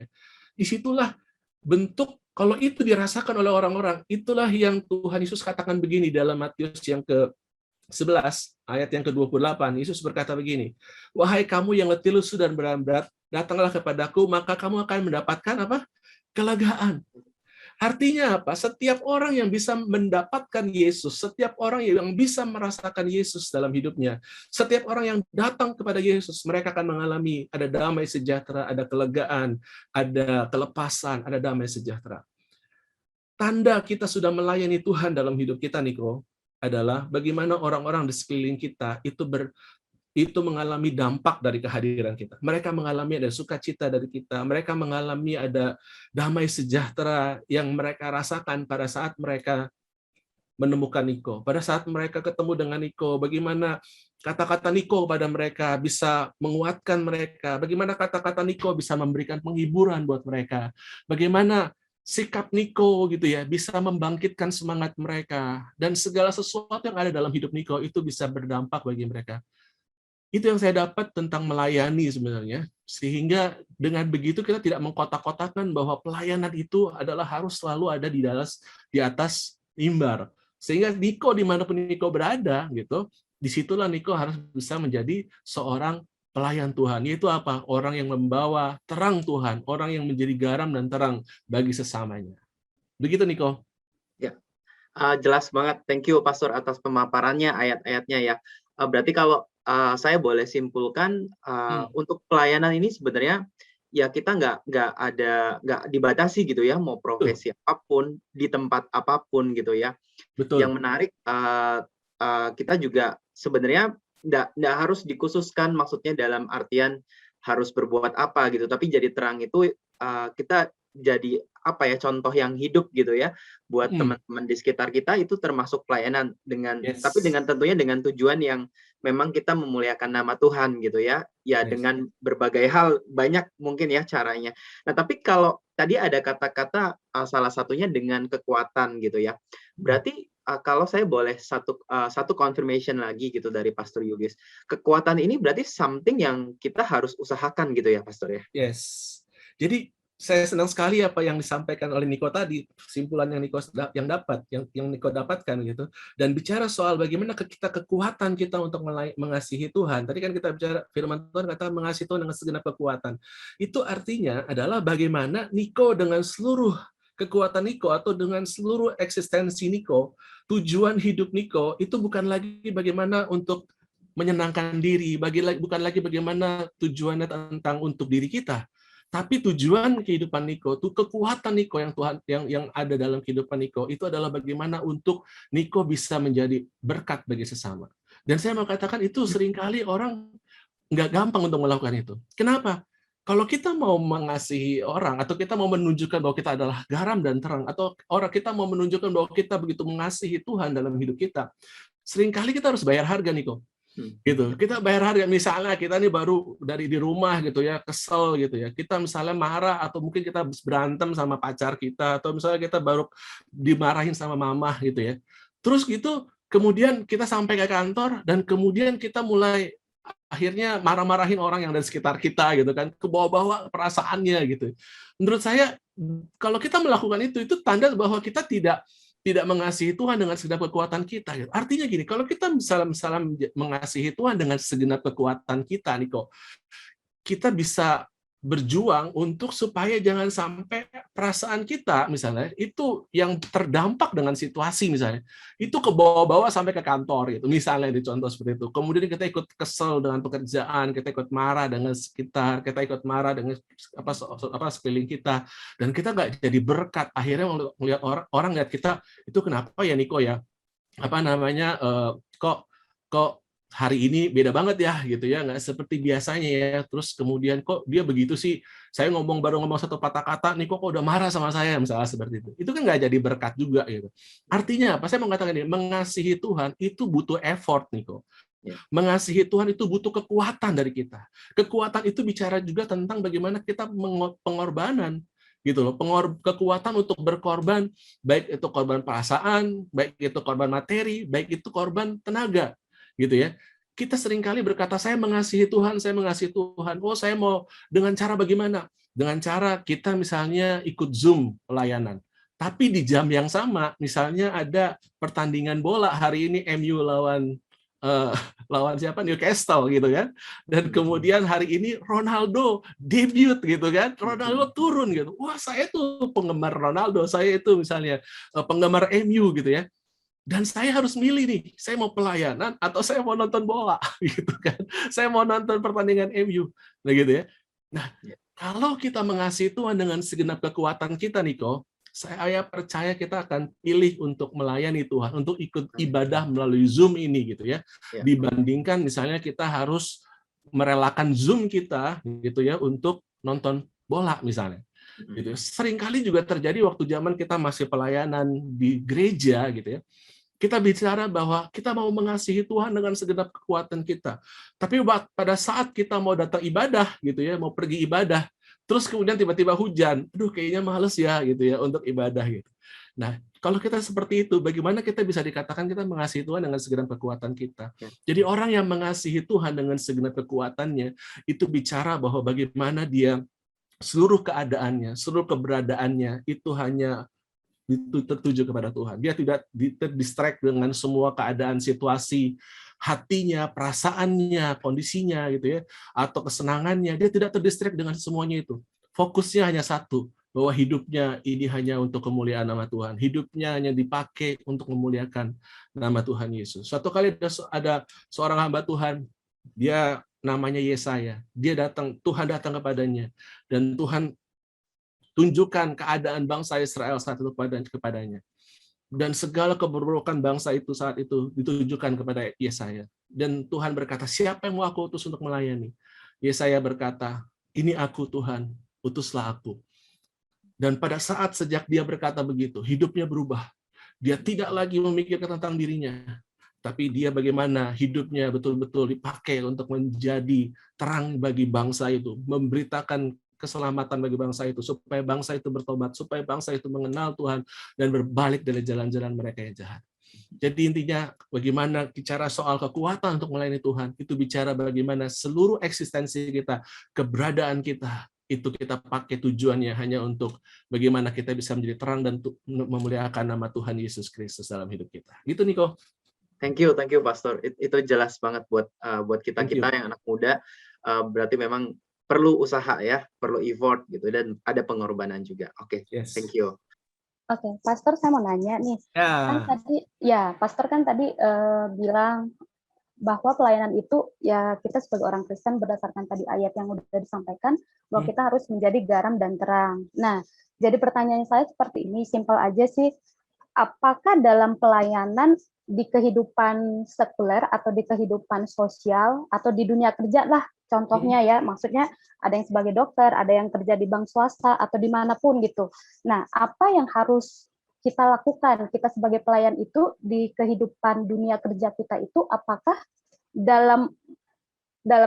Speaker 4: Disitulah bentuk, kalau itu dirasakan oleh orang-orang, itulah yang Tuhan Yesus katakan begini dalam Matius yang ke-11, ayat yang ke-28. Yesus berkata begini, "Wahai kamu yang letih lesu dan berat, datanglah kepadaku, maka kamu akan mendapatkan apa? Kelegaan." Artinya apa? Setiap orang yang bisa mendapatkan Yesus, setiap orang yang bisa merasakan Yesus dalam hidupnya, setiap orang yang datang kepada Yesus, mereka akan mengalami ada damai sejahtera, ada kelegaan, ada kelepasan, ada damai sejahtera. Tanda kita sudah melayani Tuhan dalam hidup kita, Niko, adalah bagaimana orang-orang di sekeliling kita itu mengalami dampak dari kehadiran kita. Mereka mengalami ada sukacita dari kita. Mereka mengalami ada damai sejahtera yang mereka rasakan pada saat mereka menemukan Niko. Pada saat mereka ketemu dengan Niko, bagaimana kata-kata Niko pada mereka bisa menguatkan mereka. Bagaimana kata-kata Niko bisa memberikan penghiburan buat mereka. Bagaimana sikap Niko gitu ya bisa membangkitkan semangat mereka. Dan segala sesuatu yang ada dalam hidup Niko itu bisa berdampak bagi mereka. Itu yang saya dapat tentang melayani sebenarnya. Sehingga dengan begitu kita tidak mengkotak-kotakan bahwa pelayanan itu adalah harus selalu ada di atas mimbar. Sehingga Niko dimanapun Niko berada, gitu, disitulah Niko harus bisa menjadi seorang pelayan Tuhan. Yaitu apa? Orang yang membawa terang Tuhan, orang yang menjadi garam dan terang bagi sesamanya. Begitu Niko.
Speaker 5: Ya, jelas banget. Thank you Pastor atas pemaparannya, ayat-ayatnya ya. Berarti kalau saya boleh simpulkan untuk pelayanan ini sebenarnya ya kita nggak dibatasi gitu ya, mau profesi apapun di tempat apapun gitu ya.
Speaker 4: Betul.
Speaker 5: Yang menarik kita juga sebenarnya nggak harus dikhususkan, maksudnya dalam artian harus berbuat apa gitu, tapi jadi terang itu kita jadi apa ya, contoh yang hidup gitu ya buat teman-teman di sekitar kita, itu termasuk pelayanan dengan tapi dengan tentunya dengan tujuan yang memang kita memuliakan nama Tuhan gitu ya. Ya dengan berbagai hal, banyak mungkin ya caranya. Nah, tapi kalau tadi ada kata-kata salah satunya dengan kekuatan gitu ya. Berarti kalau saya boleh satu confirmation lagi gitu dari Pastor Julius, kekuatan ini berarti something yang kita harus usahakan gitu ya, Pastor ya?
Speaker 4: Yes. Jadi saya senang sekali apa yang disampaikan oleh Niko tadi, kesimpulan yang Niko dapatkan gitu. Dan bicara soal bagaimana kita kekuatan kita untuk mengasihi Tuhan. Tadi kan kita bicara firman Tuhan kata mengasihi Tuhan dengan segenap kekuatan. Itu artinya adalah bagaimana Niko dengan seluruh kekuatan Niko atau dengan seluruh eksistensi Niko, tujuan hidup Niko itu bukan lagi bagaimana untuk menyenangkan diri, bukan lagi bagaimana tujuannya tentang untuk diri kita. Tapi tujuan kehidupan Niko, tuh kekuatan Niko yang Tuhan yang ada dalam kehidupan Niko itu adalah bagaimana untuk Niko bisa menjadi berkat bagi sesama. Dan saya mau katakan itu seringkali orang nggak gampang untuk melakukan itu. Kenapa? Kalau kita mau mengasihi orang atau kita mau menunjukkan bahwa kita adalah garam dan terang atau kita mau menunjukkan bahwa kita begitu mengasihi Tuhan dalam hidup kita, seringkali kita harus bayar harga, Niko. Gitu, kita bayar harga. Misalnya kita nih baru dari di rumah gitu ya, kesel gitu ya, kita misalnya marah atau mungkin kita berantem sama pacar kita atau misalnya kita baru dimarahin sama mama gitu ya, terus gitu kemudian kita sampai ke kantor dan kemudian kita mulai akhirnya marah-marahin orang yang dari sekitar kita gitu kan, ke bawah-bawah perasaannya gitu. Menurut saya kalau kita melakukan itu tanda bahwa kita tidak mengasihi Tuhan dengan segenap kekuatan kita. Artinya gini, kalau kita misalnya mengasihi Tuhan dengan segenap kekuatan kita, Niko, kita bisa berjuang untuk supaya jangan sampai perasaan kita misalnya itu yang terdampak dengan situasi misalnya itu ke bawah-bawah sampai ke kantor gitu misalnya di contoh seperti itu, kemudian kita ikut kesel dengan pekerjaan, kita ikut marah dengan sekitar, kita ikut marah dengan sekeliling kita dan kita nggak jadi berkat, akhirnya melihat orang lihat kita itu kenapa ya Niko ya kok hari ini beda banget ya gitu ya, nggak seperti biasanya ya, terus kemudian kok dia begitu sih, saya baru ngomong satu patah kata nih kok udah marah sama saya misalnya seperti itu kan nggak jadi berkat juga gitu. Artinya apa, saya mengatakan ini, mengasihi Tuhan itu butuh effort Niko. Mengasihi Tuhan itu butuh kekuatan dari kita. Kekuatan itu bicara juga tentang bagaimana kita pengorbanan gitu loh, kekuatan untuk berkorban, baik itu korban perasaan, baik itu korban materi, baik itu korban tenaga gitu ya. Kita seringkali berkata saya mengasihi Tuhan, saya mengasihi Tuhan. Oh, saya mau dengan cara bagaimana? Dengan cara kita misalnya ikut Zoom pelayanan. Tapi di jam yang sama, misalnya ada pertandingan bola hari ini MU lawan siapa? Newcastle gitu kan. Dan kemudian hari ini Ronaldo debut gitu kan. Ronaldo turun gitu. Wah, saya tuh penggemar Ronaldo, saya itu misalnya penggemar MU gitu ya. Dan saya harus milih nih, saya mau pelayanan atau saya mau nonton bola gitu kan. Saya mau nonton pertandingan MU. Nah gitu ya. Nah, kalau kita mengasihi Tuhan dengan segenap kekuatan kita Niko, saya percaya kita akan pilih untuk melayani Tuhan, untuk ikut ibadah melalui Zoom ini gitu ya. Dibandingkan misalnya kita harus merelakan Zoom kita gitu ya untuk nonton bola misalnya. Gitu. Seringkali juga terjadi waktu zaman kita masih pelayanan di gereja gitu ya. Kita bicara bahwa kita mau mengasihi Tuhan dengan segenap kekuatan kita. Tapi pada saat kita mau datang ibadah gitu ya, mau pergi ibadah, terus kemudian tiba-tiba hujan, aduh kayaknya males ya gitu ya untuk ibadah gitu. Nah, kalau kita seperti itu, bagaimana kita bisa dikatakan kita mengasihi Tuhan dengan segenap kekuatan kita? Jadi orang yang mengasihi Tuhan dengan segenap kekuatannya itu bicara bahwa bagaimana dia seluruh keadaannya, seluruh keberadaannya itu hanya itu tertuju kepada Tuhan. Dia tidak terdistract dengan semua keadaan situasi hatinya, perasaannya, kondisinya gitu ya, atau kesenangannya. Dia tidak terdistract dengan semuanya itu. Fokusnya hanya satu, bahwa hidupnya ini hanya untuk kemuliaan nama Tuhan. Hidupnya hanya dipakai untuk memuliakan nama Tuhan Yesus. Suatu kali ada seorang hamba Tuhan, dia namanya Yesaya. Tuhan datang kepadanya dan Tuhan tunjukkan keadaan bangsa Israel saat itu kepadanya. Dan segala keburukan bangsa itu saat itu ditujukan kepada Yesaya. Dan Tuhan berkata, siapa yang mau aku utus untuk melayani? Yesaya berkata, ini aku Tuhan, utuslah aku. Dan pada saat sejak dia berkata begitu, hidupnya berubah. Dia tidak lagi memikirkan tentang dirinya, tapi dia bagaimana hidupnya betul-betul dipakai untuk menjadi terang bagi bangsa itu, memberitakan keselamatan bagi bangsa itu, supaya bangsa itu bertobat, supaya bangsa itu mengenal Tuhan dan berbalik dari jalan-jalan mereka yang jahat. Jadi intinya bagaimana bicara soal kekuatan untuk melayani Tuhan, itu bicara bagaimana seluruh eksistensi kita, keberadaan kita, itu kita pakai tujuannya hanya untuk bagaimana kita bisa menjadi terang dan memuliakan nama Tuhan Yesus Kristus dalam hidup kita. Gitu Niko.
Speaker 5: Thank you, Pastor. Itu jelas banget buat kita yang anak muda. Berarti memang perlu usaha ya, perlu effort gitu, dan ada pengorbanan juga. Oke,
Speaker 4: Yes.
Speaker 5: thank you.
Speaker 6: Oke, Pastor, saya mau nanya nih. Pastor kan tadi bilang bahwa pelayanan itu ya kita sebagai orang Kristen berdasarkan tadi ayat yang udah disampaikan bahwa kita harus menjadi garam dan terang. Nah, jadi pertanyaan saya seperti ini, simpel aja sih. Apakah dalam pelayanan di kehidupan sekuler atau di kehidupan sosial atau di dunia kerja lah, contohnya ya, maksudnya ada yang sebagai dokter, ada yang kerja di bank swasta atau dimanapun gitu. Nah, apa yang harus kita lakukan, kita sebagai pelayan itu di kehidupan dunia kerja kita itu, apakah dalam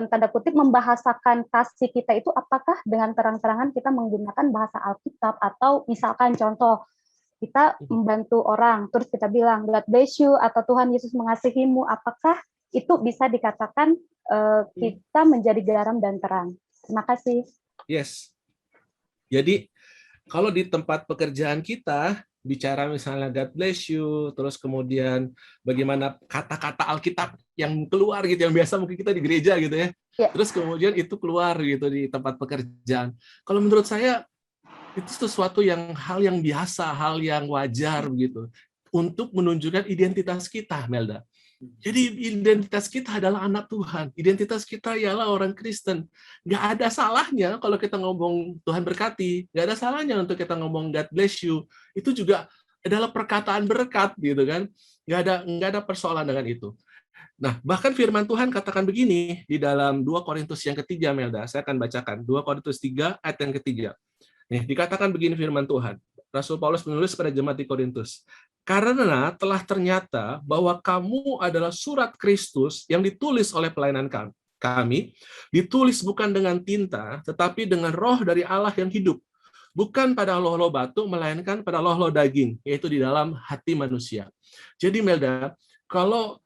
Speaker 6: tanda kutip membahasakan kasih kita itu, apakah dengan terang-terangan kita menggunakan bahasa Alkitab, atau misalkan contoh, kita membantu orang, terus kita bilang, God bless you, atau Tuhan Yesus mengasihimu, apakah itu bisa dikatakan kita menjadi garam dan terang? Terima kasih.
Speaker 4: Yes. Jadi, kalau di tempat pekerjaan kita, bicara misalnya God bless you, terus kemudian bagaimana kata-kata Alkitab yang keluar gitu, yang biasa mungkin kita di gereja gitu ya. Terus kemudian itu keluar gitu di tempat pekerjaan. Kalau menurut saya, itu sesuatu hal yang biasa, hal yang wajar begitu untuk menunjukkan identitas kita, Melda. Jadi identitas kita adalah anak Tuhan, identitas kita ialah orang Kristen. Nggak ada salahnya kalau kita ngomong Tuhan berkati, nggak ada salahnya untuk kita ngomong God bless you. Itu juga adalah perkataan berkat gitu kan. Nggak ada persoalan dengan itu. Nah, bahkan firman Tuhan katakan begini di dalam 2 Korintus yang ketiga, Melda. Saya akan bacakan 2 Korintus 3 ayat yang ketiga. Nih, dikatakan begini firman Tuhan. Rasul Paulus menulis pada jemaat di Korintus. Karena telah ternyata bahwa kamu adalah surat Kristus yang ditulis oleh pelayanan kami, ditulis bukan dengan tinta, tetapi dengan roh dari Allah yang hidup. Bukan pada loh-loh batu, melainkan pada loh-loh daging, yaitu di dalam hati manusia. Jadi Melda, kalau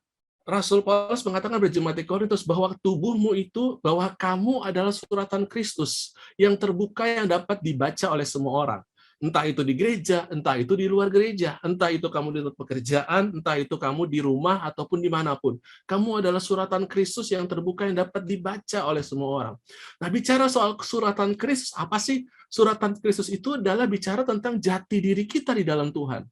Speaker 4: Rasul Paulus mengatakan berjemaat di Korintus bahwa tubuhmu itu, bahwa kamu adalah suratan Kristus yang terbuka yang dapat dibaca oleh semua orang. Entah itu di gereja, entah itu di luar gereja, entah itu kamu di tempat pekerjaan, entah itu kamu di rumah ataupun dimanapun. Kamu adalah suratan Kristus yang terbuka yang dapat dibaca oleh semua orang. Nah, bicara soal suratan Kristus, apa sih? Suratan Kristus itu adalah bicara tentang jati diri kita di dalam Tuhan.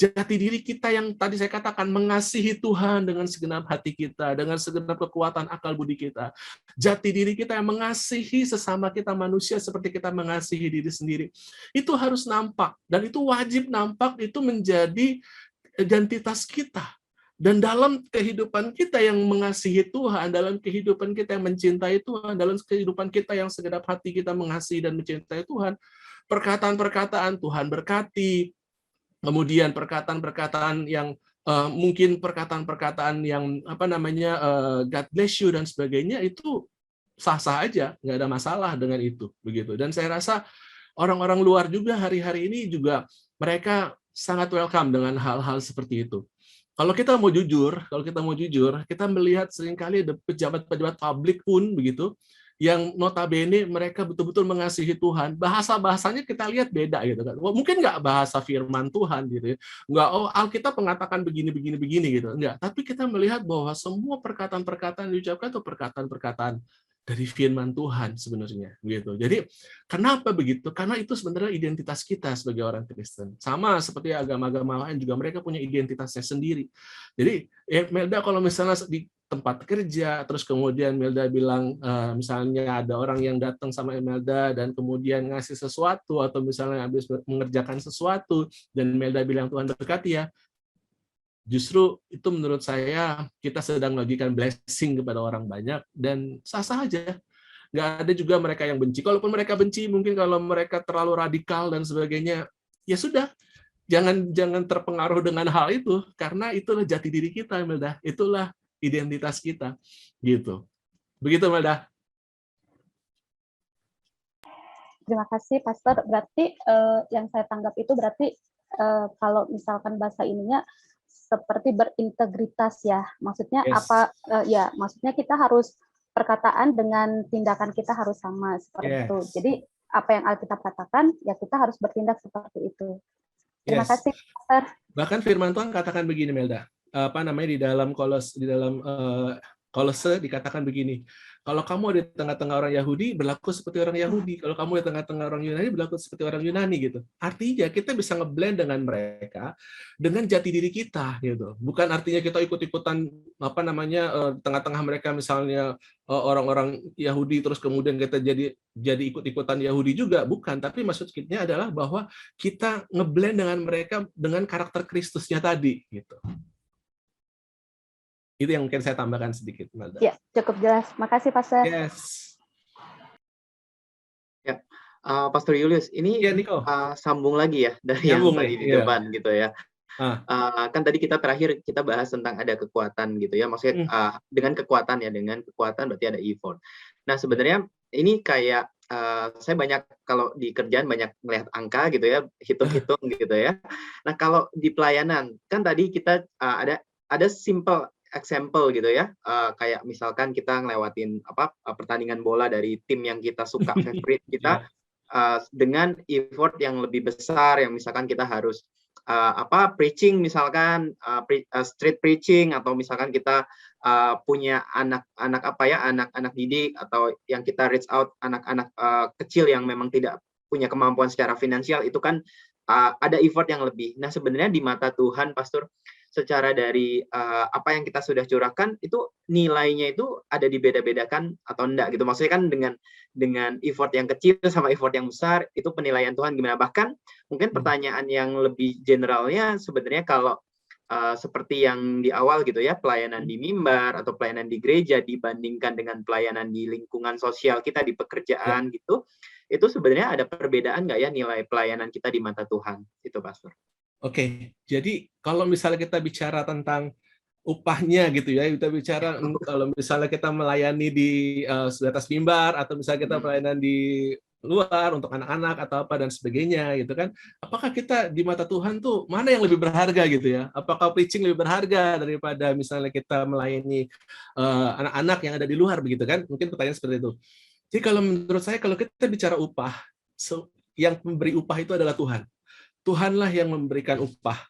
Speaker 4: Jati diri kita yang tadi saya katakan mengasihi Tuhan dengan segenap hati kita, dengan segenap kekuatan akal budi kita. Jati diri kita yang mengasihi sesama kita manusia seperti kita mengasihi diri sendiri. Itu harus nampak, dan itu wajib nampak, itu menjadi identitas kita. Dan dalam kehidupan kita yang mengasihi Tuhan, dalam kehidupan kita yang mencintai Tuhan, dalam kehidupan kita yang segenap hati kita mengasihi dan mencintai Tuhan, perkataan-perkataan Tuhan berkati, kemudian perkataan-perkataan yang mungkin perkataan-perkataan yang God bless you dan sebagainya, itu sah-sah aja, nggak ada masalah dengan itu, begitu. Dan saya rasa orang-orang luar juga hari-hari ini juga mereka sangat welcome dengan hal-hal seperti itu. Kalau kita mau jujur, kita melihat seringkali ada pejabat-pejabat publik pun begitu, yang notabene mereka betul-betul mengasihi Tuhan. Bahasa-bahasanya kita lihat beda gitu kan. Mungkin nggak bahasa firman Tuhan gitu ya. Nggak, Alkitab mengatakan begini gitu. Enggak, tapi kita melihat bahwa semua perkataan-perkataan yang diucapkan itu perkataan-perkataan dari firman Tuhan sebenarnya gitu. Jadi kenapa begitu? Karena itu sebenarnya identitas kita sebagai orang Kristen. Sama seperti agama-agama lain juga, mereka punya identitasnya sendiri. Jadi Melda, kalau misalnya di tempat kerja, terus kemudian Melda bilang misalnya ada orang yang datang sama Melda dan kemudian ngasih sesuatu, atau misalnya habis mengerjakan sesuatu dan Melda bilang Tuhan berkati ya, justru itu menurut saya kita sedang membagikan blessing kepada orang banyak, dan sah-sah aja. Nggak ada juga mereka yang benci. Kalaupun mereka benci, mungkin kalau mereka terlalu radikal dan sebagainya, ya sudah, jangan terpengaruh dengan hal itu, karena itulah jati diri kita, Melda. Itulah identitas kita, gitu. Begitu, Melda.
Speaker 6: Terima kasih, Pastor. Berarti yang saya tanggap itu berarti kalau misalkan bahasa ininya seperti berintegritas ya. Maksudnya apa? Ya, maksudnya kita harus perkataan dengan tindakan kita harus sama seperti itu. Jadi apa yang Alkitab katakan, ya kita harus bertindak seperti itu. Terima kasih, Pastor.
Speaker 4: Bahkan firman Tuhan katakan begini, Melda. Apa namanya di dalam Kolose dikatakan begini, kalau kamu di tengah-tengah orang Yahudi berlaku seperti orang Yahudi, kalau kamu di tengah-tengah orang Yunani berlaku seperti orang Yunani gitu. Artinya kita bisa ngeblend dengan mereka dengan jati diri kita gitu. Bukan artinya kita ikut-ikutan apa namanya tengah-tengah mereka misalnya orang-orang Yahudi terus kemudian kita jadi ikut-ikutan Yahudi juga, bukan. Tapi maksud kita adalah bahwa kita ngeblend dengan mereka dengan karakter Kristusnya tadi gitu. Itu yang mungkin saya tambahkan sedikit, Melda.
Speaker 6: Ya, cukup jelas. Makasih, Pastor.
Speaker 4: Yes.
Speaker 5: Ya, Pastor Julius, ini
Speaker 4: ya, Niko.
Speaker 5: Sambung lagi ya dari yang tadi di depan gitu ya. Kan tadi kita terakhir kita bahas tentang ada kekuatan gitu ya, maksudnya dengan kekuatan berarti ada effort. Nah sebenarnya ini kayak saya banyak kalau di kerjaan banyak melihat angka gitu ya, hitung-hitung gitu ya. Nah kalau di pelayanan kan tadi kita ada simple example gitu ya, kayak misalkan kita ngelewatin pertandingan bola dari tim yang kita suka, favorite kita, dengan effort yang lebih besar, yang misalkan kita harus preaching misalkan street preaching, atau misalkan kita punya anak-anak didik, atau yang kita reach out anak-anak kecil yang memang tidak punya kemampuan secara finansial, itu kan ada effort yang lebih. Nah sebenarnya di mata Tuhan, Pastor, secara dari apa yang kita sudah curahkan itu nilainya itu ada dibeda-bedakan atau enggak gitu, maksudnya kan dengan effort yang kecil sama effort yang besar itu penilaian Tuhan gimana. Bahkan mungkin pertanyaan yang lebih generalnya sebenarnya kalau seperti yang di awal gitu ya, pelayanan di mimbar atau pelayanan di gereja dibandingkan dengan pelayanan di lingkungan sosial kita di pekerjaan gitu, itu sebenarnya ada perbedaan nggak ya nilai pelayanan kita di mata Tuhan itu, Pastor?
Speaker 4: Oke, jadi kalau misalnya kita bicara tentang upahnya gitu ya, kita bicara kalau misalnya kita melayani di atas mimbar, atau misalnya kita pelayanan di luar untuk anak-anak atau apa dan sebagainya gitu kan, apakah kita di mata Tuhan tuh mana yang lebih berharga gitu ya? Apakah preaching lebih berharga daripada misalnya kita melayani anak-anak yang ada di luar begitu kan? Mungkin pertanyaan seperti itu. Jadi kalau menurut saya kalau kita bicara upah, yang memberi upah itu adalah Tuhan. Tuhanlah yang memberikan upah,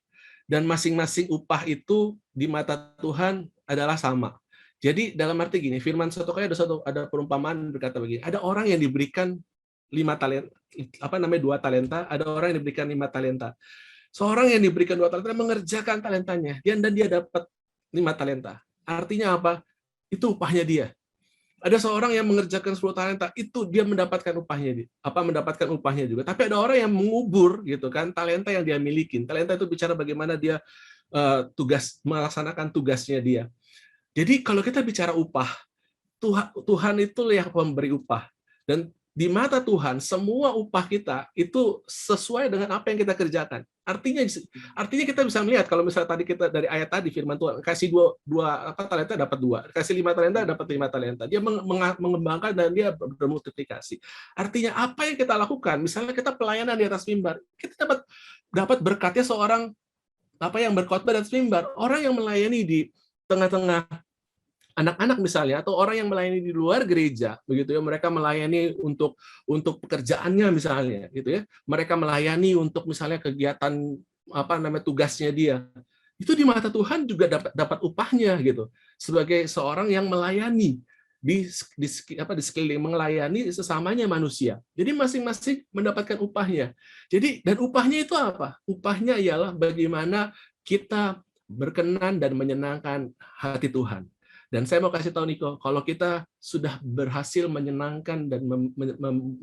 Speaker 4: dan masing-masing upah itu di mata Tuhan adalah sama. Jadi dalam arti gini, firman satu kali ada perumpamaan berkata begini, ada orang yang diberikan 2 talenta, ada orang yang diberikan 5 talenta. Seorang yang diberikan 2 talenta mengerjakan talentanya, dan dia dapat 5 talenta. Artinya apa? Itu upahnya dia. Ada seorang yang mengerjakan 10 talenta, itu dia mendapatkan upahnya juga. Tapi ada orang yang mengubur gitu kan talenta yang dia miliki. Talenta itu bicara bagaimana dia melaksanakan tugasnya dia. Jadi kalau kita bicara upah, Tuhan itu yang memberi upah. Dan di mata Tuhan semua upah kita itu sesuai dengan apa yang kita kerjakan. Artinya kita bisa melihat kalau misalnya tadi kita dari ayat tadi firman Tuhan kasih dua talenta dapat 2, kasih 5 talenta dapat 5 talenta. Dia mengembangkan dan dia bermultiplikasi. Artinya apa yang kita lakukan, misalnya kita pelayanan di atas mimbar, kita dapat berkatnya seorang yang berkhotbah di atas mimbar, orang yang melayani di tengah-tengah anak-anak misalnya, atau orang yang melayani di luar gereja begitu ya, mereka melayani untuk pekerjaannya misalnya gitu ya, mereka melayani untuk misalnya kegiatan tugasnya dia, itu di mata Tuhan juga dapat upahnya gitu, sebagai seorang yang melayani di sekeliling, melayani sesamanya manusia. Jadi masing-masing mendapatkan upahnya. Jadi dan upahnya itu apa? Upahnya ialah bagaimana kita berkenan dan menyenangkan hati Tuhan. Dan saya mau kasih tahu Niko, kalau kita sudah berhasil menyenangkan dan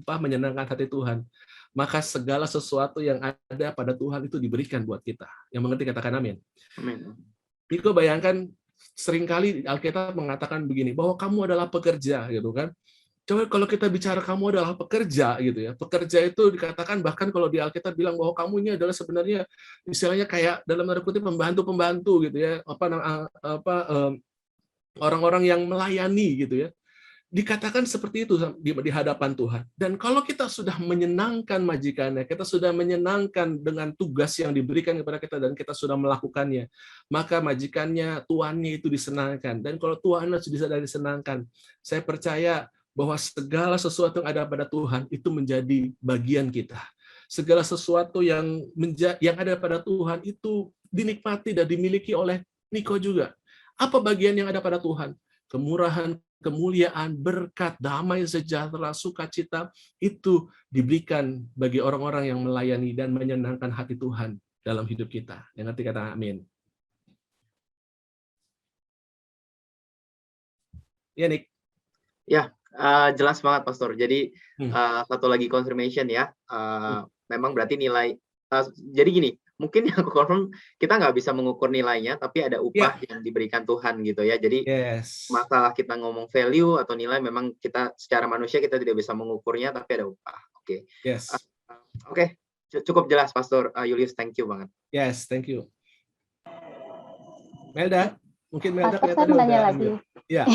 Speaker 4: menyenangkan hati Tuhan, maka segala sesuatu yang ada pada Tuhan itu diberikan buat kita. Yang mengerti katakan amin.
Speaker 5: Amin.
Speaker 4: Niko bayangkan seringkali Alkitab mengatakan begini, bahwa kamu adalah pekerja gitu kan. Coba kalau kita bicara kamu adalah pekerja gitu ya. Pekerja itu dikatakan bahkan kalau di Alkitab bilang bahwa kamu ini adalah sebenarnya istilahnya kayak dalam tanda kutip pembantu-pembantu gitu ya. Orang-orang yang melayani gitu ya. Dikatakan seperti itu di hadapan Tuhan. Dan kalau kita sudah menyenangkan majikannya, kita sudah menyenangkan dengan tugas yang diberikan kepada kita dan kita sudah melakukannya, maka majikannya, tuannya itu disenangkan. Dan kalau tuannya sudah disenangkan, saya percaya bahwa segala sesuatu yang ada pada Tuhan itu menjadi bagian kita. Segala sesuatu yang ada pada Tuhan itu dinikmati dan dimiliki oleh Niko juga. Apa bagian yang ada pada Tuhan? Kemurahan, kemuliaan, berkat, damai sejahtera, sukacita itu diberikan bagi orang-orang yang melayani dan menyenangkan hati Tuhan dalam hidup kita. Yang nanti kata amin. Ya, Nick.
Speaker 5: Ya, jelas banget, Pastor. Jadi satu lagi confirmation ya. Memang berarti nilai. Jadi gini, mungkin yang aku confirm, kita nggak bisa mengukur nilainya, tapi ada upah yang diberikan Tuhan gitu ya. Jadi masalah kita ngomong value atau nilai, memang kita secara manusia kita tidak bisa mengukurnya, tapi ada upah. Oke. Oke, cukup jelas, Pastor Julius. Thank you banget.
Speaker 4: Yes, thank you. Melda, mungkin Melda
Speaker 6: Pastor, saya nanya lagi.
Speaker 4: Ya.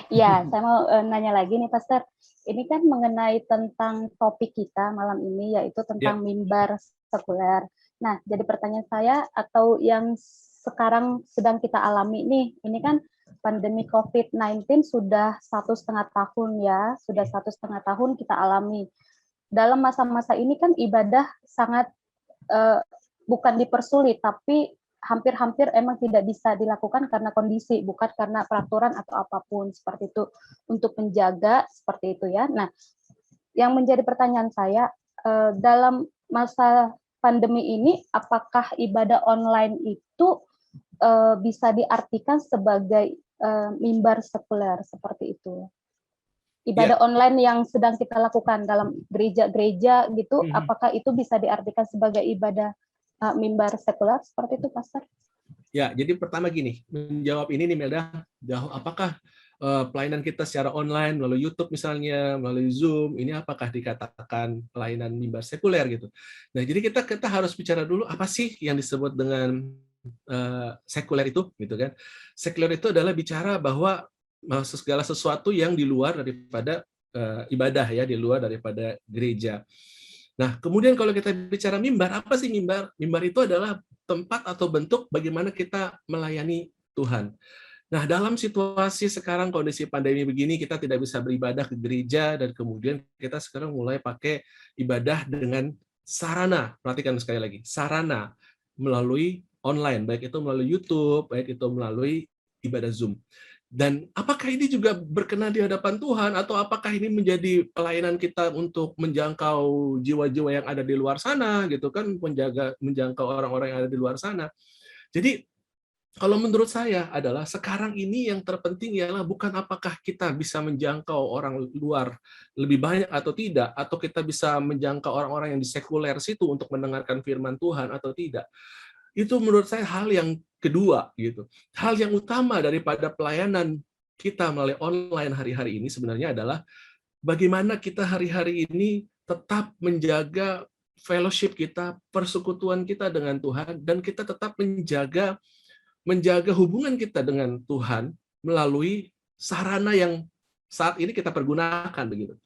Speaker 6: Ya, saya mau nanya lagi nih, Pastor. Ini kan mengenai tentang topik kita malam ini, yaitu tentang mimbar sekuler. Nah, jadi pertanyaan saya, atau yang sekarang sedang kita alami nih, ini kan pandemi COVID-19 sudah 1,5 tahun ya, sudah 1,5 tahun kita alami. Dalam masa-masa ini kan ibadah sangat bukan dipersulit, tapi hampir-hampir emang tidak bisa dilakukan karena kondisi, bukan karena peraturan atau apapun seperti itu, untuk menjaga seperti itu ya. Nah, yang menjadi pertanyaan saya, dalam masa pandemi ini, apakah ibadah online itu bisa diartikan sebagai mimbar sekuler seperti itu? Ibadah online yang sedang kita lakukan dalam gereja-gereja gitu, apakah itu bisa diartikan sebagai ibadah mimbar sekuler seperti itu, Pastor?
Speaker 4: Ya, jadi pertama gini, menjawab ini nih Melda, apakah pelayanan kita secara online melalui YouTube misalnya, melalui Zoom, ini apakah dikatakan pelayanan mimbar sekuler gitu? Nah, jadi kita harus bicara dulu apa sih yang disebut dengan sekuler itu, gitu kan? Sekuler itu adalah bicara bahwa segala sesuatu yang di luar daripada ibadah ya, di luar daripada gereja. Nah, kemudian kalau kita bicara mimbar, apa sih mimbar? Mimbar itu adalah tempat atau bentuk bagaimana kita melayani Tuhan. Nah, dalam situasi sekarang kondisi pandemi begini, kita tidak bisa beribadah ke gereja, dan kemudian kita sekarang mulai pakai ibadah dengan sarana, perhatikan sekali lagi, sarana melalui online, baik itu melalui YouTube, baik itu melalui ibadah Zoom. Dan apakah ini juga berkenan di hadapan Tuhan, atau apakah ini menjadi pelayanan kita untuk menjangkau jiwa-jiwa yang ada di luar sana, gitu kan, menjangkau orang-orang yang ada di luar sana. Jadi kalau menurut saya adalah sekarang ini yang terpenting ialah bukan apakah kita bisa menjangkau orang luar lebih banyak atau tidak, atau kita bisa menjangkau orang-orang yang di sekuler situ untuk mendengarkan firman Tuhan atau tidak. Itu menurut saya hal yang kedua gitu. Hal yang utama daripada pelayanan kita melalui online hari-hari ini sebenarnya adalah bagaimana kita hari-hari ini tetap menjaga fellowship kita, persekutuan kita dengan Tuhan, dan kita tetap menjaga hubungan kita dengan Tuhan melalui sarana yang saat ini kita pergunakan begitu.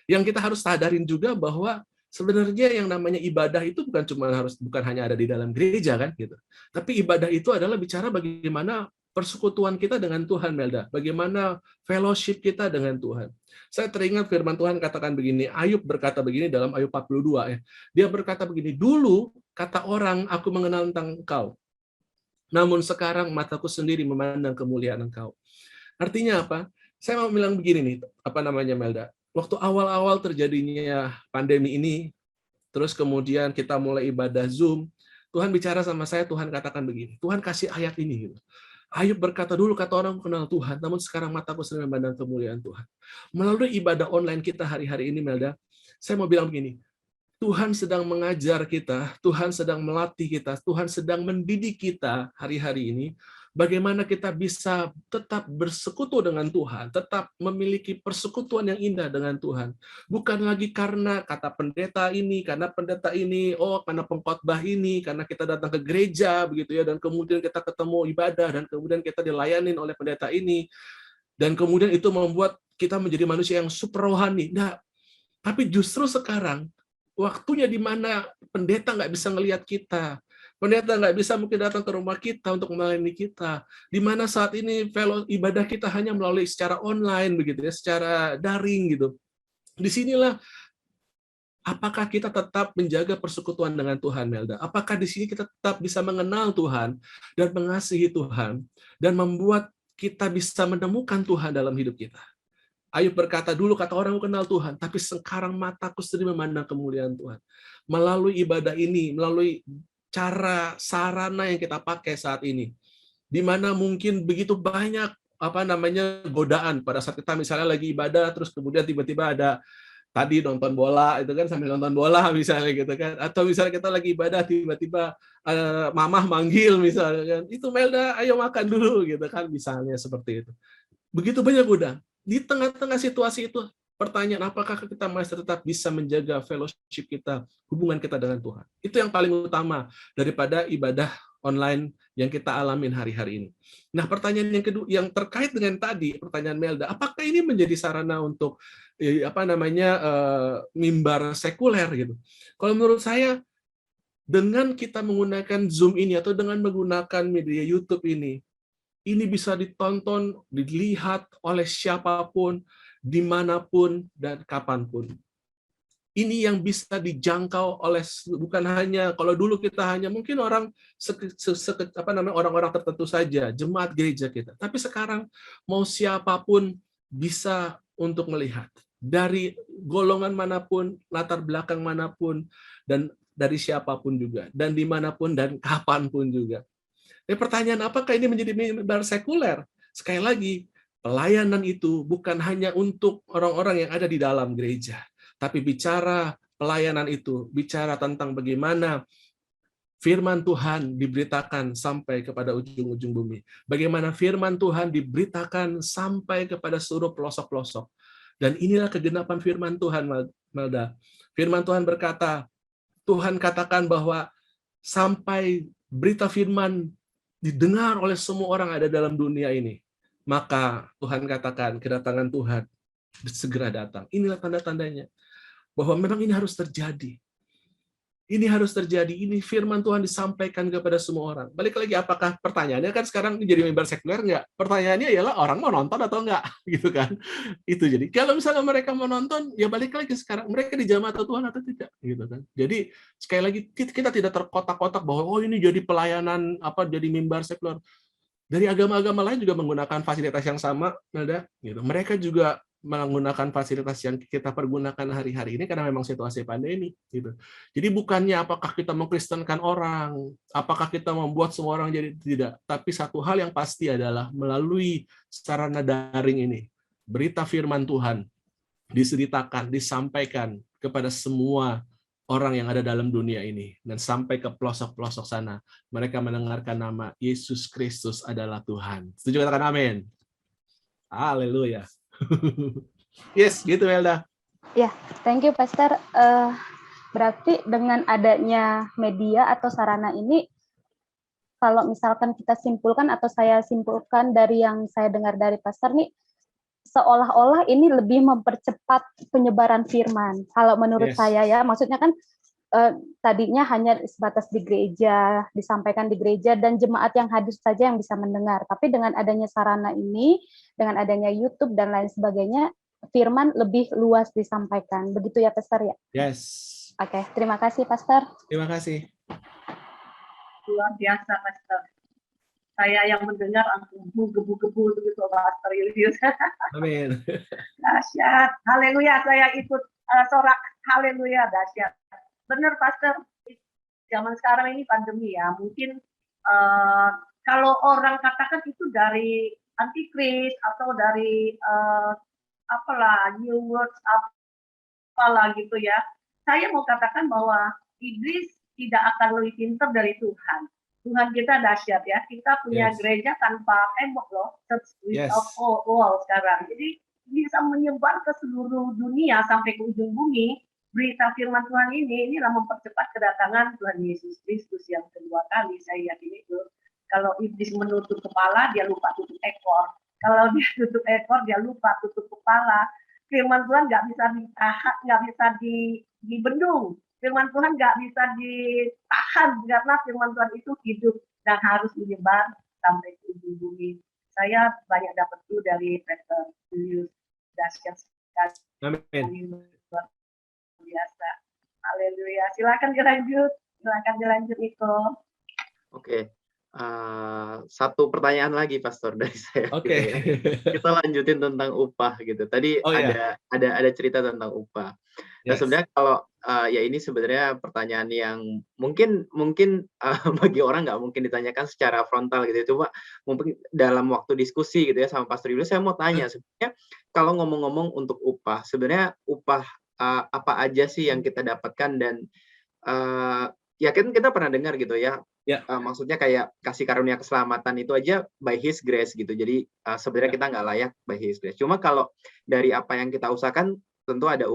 Speaker 4: Yang kita harus sadarin juga bahwa sebenarnya yang namanya ibadah itu bukan hanya ada di dalam gereja kan gitu. Tapi ibadah itu adalah bicara bagaimana persekutuan kita dengan Tuhan, Melda. Bagaimana fellowship kita dengan Tuhan. Saya teringat firman Tuhan katakan begini, Ayub berkata begini dalam Ayub 42 ya. Dia berkata begini, dulu kata orang aku mengenal tentang engkau. Namun sekarang mataku sendiri memandang kemuliaan engkau. Artinya apa? Saya mau bilang begini nih, Melda. Waktu awal-awal terjadinya pandemi ini, terus kemudian kita mulai ibadah Zoom, Tuhan bicara sama saya, Tuhan katakan begini, Tuhan kasih ayat ini. Gitu. Ayub berkata, dulu kata orang kenal Tuhan, namun sekarang mataku sendiri memandang kemuliaan Tuhan. Melalui ibadah online kita hari-hari ini, Melda, saya mau bilang begini, Tuhan sedang mengajar kita, Tuhan sedang melatih kita, Tuhan sedang mendidik kita hari-hari ini, bagaimana kita bisa tetap bersekutu dengan Tuhan, tetap memiliki persekutuan yang indah dengan Tuhan. Bukan lagi karena kata pendeta ini, karena pengkhotbah ini, karena kita datang ke gereja, begitu ya, dan kemudian kita ketemu ibadah, dan kemudian kita dilayanin oleh pendeta ini, dan kemudian itu membuat kita menjadi manusia yang super rohani. Nah, tapi justru sekarang waktunya di mana pendeta nggak bisa ngelihat kita, pendeta nggak bisa mungkin datang ke rumah kita untuk melayani kita, di mana saat ini ibadah kita hanya melalui secara online begitu ya, secara daring gitu. Disinilah apakah kita tetap menjaga persekutuan dengan Tuhan, Melda? Apakah di sini kita tetap bisa mengenal Tuhan dan mengasihi Tuhan dan membuat kita bisa menemukan Tuhan dalam hidup kita? Ayub berkata, dulu kata orang kenal Tuhan, tapi sekarang mataku sendiri memandang kemuliaan Tuhan. Melalui ibadah ini, melalui cara sarana yang kita pakai saat ini, di mana mungkin begitu banyak godaan pada saat kita misalnya lagi ibadah, terus kemudian tiba-tiba ada tadi nonton bola itu kan, sambil nonton bola misalnya gitu kan, atau misalnya kita lagi ibadah tiba-tiba mamah manggil misalnya kan, itu Melda ayo makan dulu gitu kan, misalnya seperti itu. Begitu banyak godaan. Di tengah-tengah situasi itu, pertanyaan apakah kita masih tetap bisa menjaga fellowship kita, hubungan kita dengan Tuhan. Itu yang paling utama daripada ibadah online yang kita alamin hari-hari ini. Nah, pertanyaan yang kedua yang terkait dengan tadi, pertanyaan Melda, apakah ini menjadi sarana untuk mimbar sekuler gitu? Kalau menurut saya, dengan kita menggunakan Zoom ini atau dengan menggunakan media YouTube ini bisa ditonton, dilihat oleh siapapun, dimanapun, dan kapanpun. Ini yang bisa dijangkau oleh bukan hanya, kalau dulu kita hanya mungkin orang orang-orang tertentu saja, jemaat gereja kita. Tapi sekarang mau siapapun bisa untuk melihat. Dari golongan manapun, latar belakang manapun, dan dari siapapun juga. Dan dimanapun dan kapanpun juga. Pertanyaan, apakah ini menjadi mimbar sekuler? Sekali lagi, pelayanan itu bukan hanya untuk orang-orang yang ada di dalam gereja, tapi bicara pelayanan itu, bicara tentang bagaimana firman Tuhan diberitakan sampai kepada ujung-ujung bumi. Bagaimana firman Tuhan diberitakan sampai kepada seluruh pelosok-pelosok. Dan inilah kegenapan firman Tuhan, Melda. Firman Tuhan berkata, Tuhan katakan bahwa sampai berita firman didengar oleh semua orang ada dalam dunia ini, maka Tuhan katakan kedatangan Tuhan segera datang. Inilah tanda-tandanya bahwa memang ini harus terjadi. Ini harus terjadi. Ini firman Tuhan disampaikan kepada semua orang. Balik lagi, apakah pertanyaannya kan sekarang jadi mimbar sekuler enggak? Pertanyaannya ialah orang mau nonton atau enggak, gitu kan? Itu jadi. Kalau misalnya mereka mau nonton, ya balik lagi sekarang mereka dijamah atau Tuhan atau tidak, gitu kan? Jadi sekali lagi kita tidak terkotak-kotak bahwa oh ini jadi pelayanan jadi mimbar sekuler. Dari agama-agama lain juga menggunakan fasilitas yang sama, Nada, gitu. Mereka juga menggunakan fasilitas yang kita pergunakan hari-hari ini karena memang situasi pandemi, gitu. Jadi bukannya apakah kita mengkristenkan orang, apakah kita membuat semua orang jadi tidak, tapi satu hal yang pasti adalah melalui sarana daring ini, berita firman Tuhan diceritakan, disampaikan kepada semua orang yang ada dalam dunia ini, dan sampai ke pelosok-pelosok sana, mereka mendengarkan nama Yesus Kristus adalah Tuhan. Setuju, katakan amin. Haleluya. Yes, gitu Melda.
Speaker 6: Ya, thank you Pastor. Berarti dengan adanya media atau sarana ini, kalau misalkan kita simpulkan atau saya simpulkan dari yang saya dengar dari Pastor nih, seolah-olah ini lebih mempercepat penyebaran firman. Kalau menurut saya ya, maksudnya kan tadinya hanya sebatas di gereja, disampaikan di gereja, dan jemaat yang hadir saja yang bisa mendengar. Tapi dengan adanya sarana ini, dengan adanya YouTube dan lain sebagainya, firman lebih luas disampaikan. Begitu ya, Pastor ya?
Speaker 4: Yes.
Speaker 6: Oke, terima kasih, Pastor.
Speaker 4: Terima kasih.
Speaker 3: Luar biasa, Pastor. Saya yang mendengar langsung gebu-gebu begitu, Pastor Julius.
Speaker 4: Amin.
Speaker 3: Dahsyat. Haleluya, saya ikut sorak haleluya, dahsyat. Benar, Pastor. Zaman sekarang ini pandemi ya, mungkin kalau orang katakan itu dari antikris atau dari new words apalah gitu ya. Saya mau katakan bahwa iblis tidak akan lebih pintar dari Tuhan. Tuhan kita dahsyat ya. Kita punya gereja tanpa tembok loh, without wall sekarang. Jadi bisa menyebar ke seluruh dunia sampai ke ujung bumi. Berita firman Tuhan inilah mempercepat kedatangan Tuhan Yesus Kristus yang kedua kali. Saya yakin itu. Kalau iblis menutup kepala, dia lupa tutup ekor. Kalau dia tutup ekor, dia lupa tutup kepala. Firman Tuhan nggak bisa ditahan, nggak bisa dibendung. Firman Tuhan nggak bisa ditahan karena firman Tuhan itu hidup dan harus menyebar sampai ke ujung bumi. Saya banyak dapat itu dari Pastor Julius, dahsyat sekali,
Speaker 4: Amin.
Speaker 3: luar biasa. Haleluya. Silakan dilanjut Niko.
Speaker 5: Oke. Satu pertanyaan lagi, Pastor, dari saya.
Speaker 4: Oke.
Speaker 5: Gitu ya. Kita lanjutin tentang upah gitu. Tadi
Speaker 4: Oh, iya.
Speaker 5: ada cerita tentang upah. Nah,
Speaker 4: Yes.
Speaker 5: sebenarnya kalau ya ini sebenarnya pertanyaan yang mungkin bagi orang nggak mungkin ditanyakan secara frontal gitu. Coba mungkin dalam waktu diskusi gitu ya sama Pastor Julius, saya mau tanya sebenarnya kalau ngomong-ngomong untuk upah, sebenarnya upah apa aja sih yang kita dapatkan dan ya kan kita pernah dengar gitu ya.
Speaker 4: Ya.
Speaker 5: Maksudnya kayak kasih karunia keselamatan itu aja by His grace gitu. Jadi sebenarnya kita nggak layak by His grace. Cuma kalau dari apa yang kita usahakan, tentu ada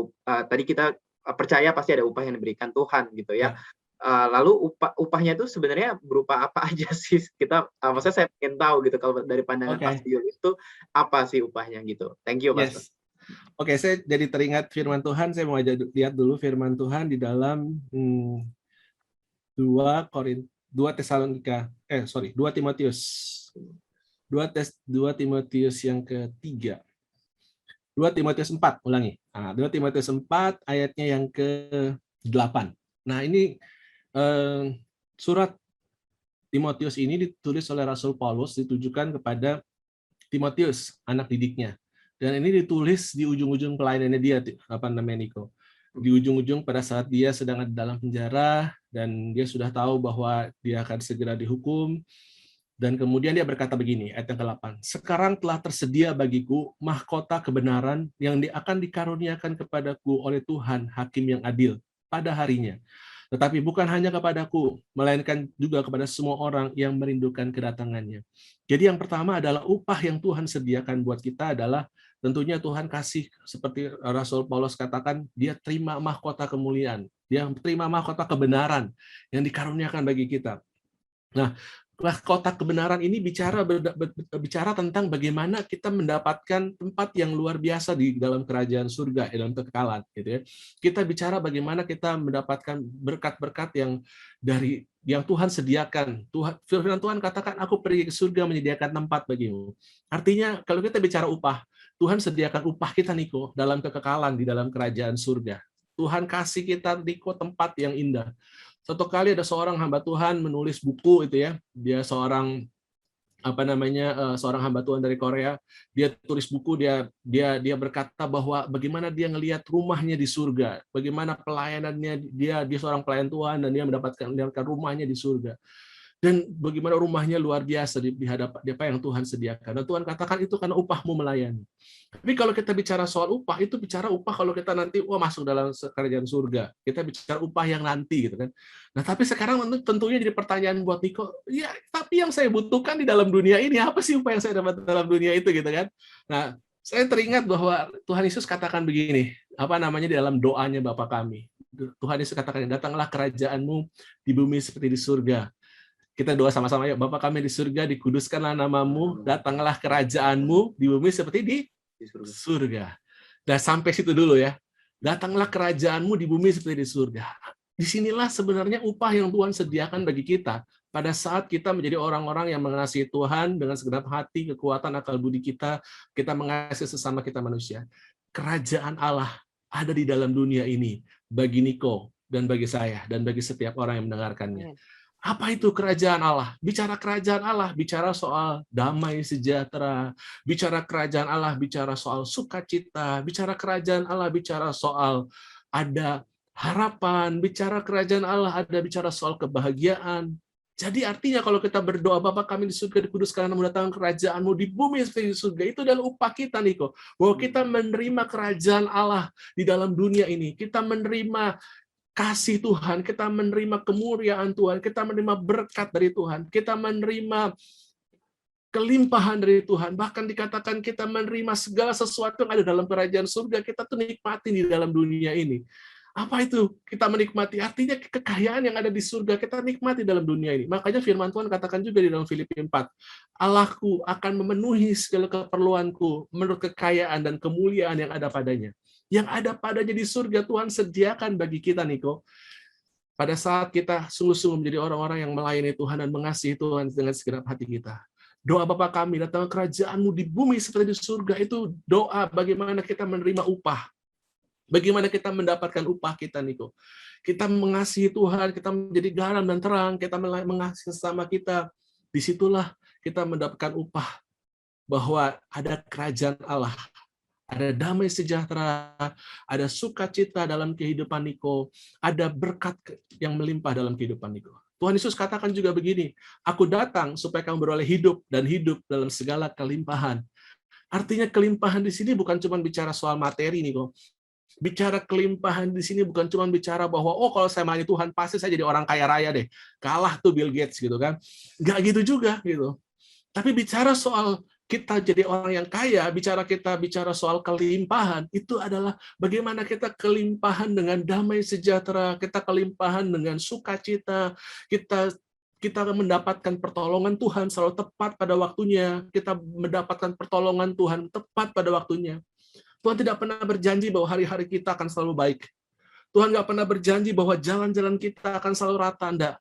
Speaker 5: tadi kita percaya pasti ada upah yang diberikan Tuhan gitu ya. Lalu upahnya itu sebenarnya berupa apa aja sih? Kita maksudnya saya ingin tahu gitu kalau dari pandangan Pastor Julius itu apa sih upahnya gitu. Thank you, Pastor.
Speaker 4: Yes. Oke, saya jadi teringat firman Tuhan. Saya mau lihat dulu firman Tuhan di dalam 2 Timotius. 2 Timotius yang ketiga. 2 Timotius 4, ulangi. 2 Timotius 4 ayatnya yang ke-8. Nah, ini surat Timotius ini ditulis oleh Rasul Paulus, ditujukan kepada Timotius, anak didiknya. Dan ini ditulis di ujung-ujung pelayanannya dia, Niko. Di ujung-ujung pada saat dia sedang ada dalam penjara, dan dia sudah tahu bahwa dia akan segera dihukum. Dan kemudian dia berkata begini, ayat yang ke-8. Sekarang telah tersedia bagiku mahkota kebenaran yang akan dikaruniakan kepadaku oleh Tuhan, Hakim yang adil, pada harinya. Tetapi bukan hanya kepadaku, melainkan juga kepada semua orang yang merindukan kedatangannya. Jadi yang pertama adalah upah yang Tuhan sediakan buat kita adalah tentunya Tuhan kasih, seperti Rasul Paulus katakan, dia terima mahkota kemuliaan, dia terima mahkota kebenaran yang dikaruniakan bagi kita. Nah, mahkota kebenaran ini bicara tentang bagaimana kita mendapatkan tempat yang luar biasa di dalam kerajaan surga, dalam kekekalan, gitu ya. Kita bicara bagaimana kita mendapatkan berkat-berkat yang Tuhan sediakan. Firman Tuhan katakan, aku pergi ke surga menyediakan tempat bagimu. Artinya, kalau kita bicara upah, Tuhan sediakan upah kita, Niko, dalam kekekalan di dalam kerajaan surga. Tuhan kasih kita, Niko, tempat yang indah. Suatu kali ada seorang hamba Tuhan menulis buku itu ya. Dia seorang seorang hamba Tuhan dari Korea. Dia tulis buku, dia berkata bahwa bagaimana dia ngelihat rumahnya di surga, bagaimana pelayanannya, dia seorang pelayan Tuhan dan dia mendapatkan rumahnya di surga. Dan bagaimana rumahnya luar biasa di hadapan apa yang Tuhan sediakan. Dan Tuhan katakan itu karena upahmu melayani. Tapi kalau kita bicara soal upah, itu bicara upah kalau kita nanti masuk dalam kerajaan surga. Kita bicara upah yang nanti gitu kan. Nah, tapi sekarang tentunya jadi pertanyaan buat Niko, ya tapi yang saya butuhkan di dalam dunia ini apa sih upah yang saya dapat dalam dunia itu gitu kan. Nah, saya teringat bahwa Tuhan Yesus katakan begini, di dalam doanya Bapa kami. Tuhan Yesus katakan, datanglah kerajaanmu di bumi seperti di surga. Kita doa sama-sama, ya Bapa kami di surga, dikuduskanlah namamu, datanglah kerajaanmu di bumi seperti di surga. Dan sampai situ dulu ya. Datanglah kerajaanmu di bumi seperti di surga. Disinilah sebenarnya upah yang Tuhan sediakan bagi kita pada saat kita menjadi orang-orang yang mengasihi Tuhan dengan segenap hati, kekuatan, akal budi kita mengasihi sesama kita manusia. Kerajaan Allah ada di dalam dunia ini bagi Niko dan bagi saya dan bagi setiap orang yang mendengarkannya. Apa itu kerajaan Allah? Bicara kerajaan Allah, bicara soal damai sejahtera, bicara kerajaan Allah, bicara soal sukacita, bicara kerajaan Allah, bicara soal ada harapan, bicara kerajaan Allah, ada bicara soal kebahagiaan. Jadi artinya kalau kita berdoa, Bapa kami di surga, dikuduskan namamu, datang kerajaan-Mu di bumi seperti di surga, itu adalah upah kita, Niko. Bahwa kita menerima kerajaan Allah di dalam dunia ini. Kita menerima kasih Tuhan, kita menerima kemuliaan Tuhan, kita menerima berkat dari Tuhan, kita menerima kelimpahan dari Tuhan, bahkan dikatakan kita menerima segala sesuatu yang ada dalam kerajaan surga, kita tuh nikmatin di dalam dunia ini. Apa itu? Kita menikmati, artinya kekayaan yang ada di surga, kita nikmati dalam dunia ini. Makanya firman Tuhan katakan juga di dalam Filipi 4, Allahku akan memenuhi segala keperluanku menurut kekayaan dan kemuliaan yang ada padanya. Yang ada padanya di surga Tuhan sediakan bagi kita, Niko. Pada saat kita sungguh-sungguh menjadi orang-orang yang melayani Tuhan dan mengasihi Tuhan dengan segenap hati kita. Doa Bapa kami, datang kerajaan-Mu di bumi seperti di surga, itu doa bagaimana kita menerima upah. Bagaimana kita mendapatkan upah kita, Niko? Kita mengasihi Tuhan, kita menjadi garam dan terang, kita mengasihi sesama kita. Disitulah kita mendapatkan upah bahwa ada kerajaan Allah, ada damai sejahtera, ada sukacita dalam kehidupan Niko, ada berkat yang melimpah dalam kehidupan Niko. Tuhan Yesus katakan juga begini, aku datang supaya kamu beroleh hidup dan hidup dalam segala kelimpahan. Artinya kelimpahan di sini bukan cuma bicara soal materi, Niko. Bicara kelimpahan di sini bukan cuma bicara bahwa kalau saya melayani Tuhan pasti saya jadi orang kaya raya deh, kalah tuh Bill Gates gitu kan, nggak gitu juga gitu. Tapi bicara soal kita jadi orang yang kaya, bicara soal kelimpahan, itu adalah bagaimana kita kelimpahan dengan damai sejahtera, kita kelimpahan dengan sukacita, kita mendapatkan pertolongan Tuhan selalu tepat pada waktunya, kita mendapatkan pertolongan Tuhan tepat pada waktunya. Tuhan tidak pernah berjanji bahwa hari-hari kita akan selalu baik. Tuhan nggak pernah berjanji bahwa jalan-jalan kita akan selalu rata, enggak.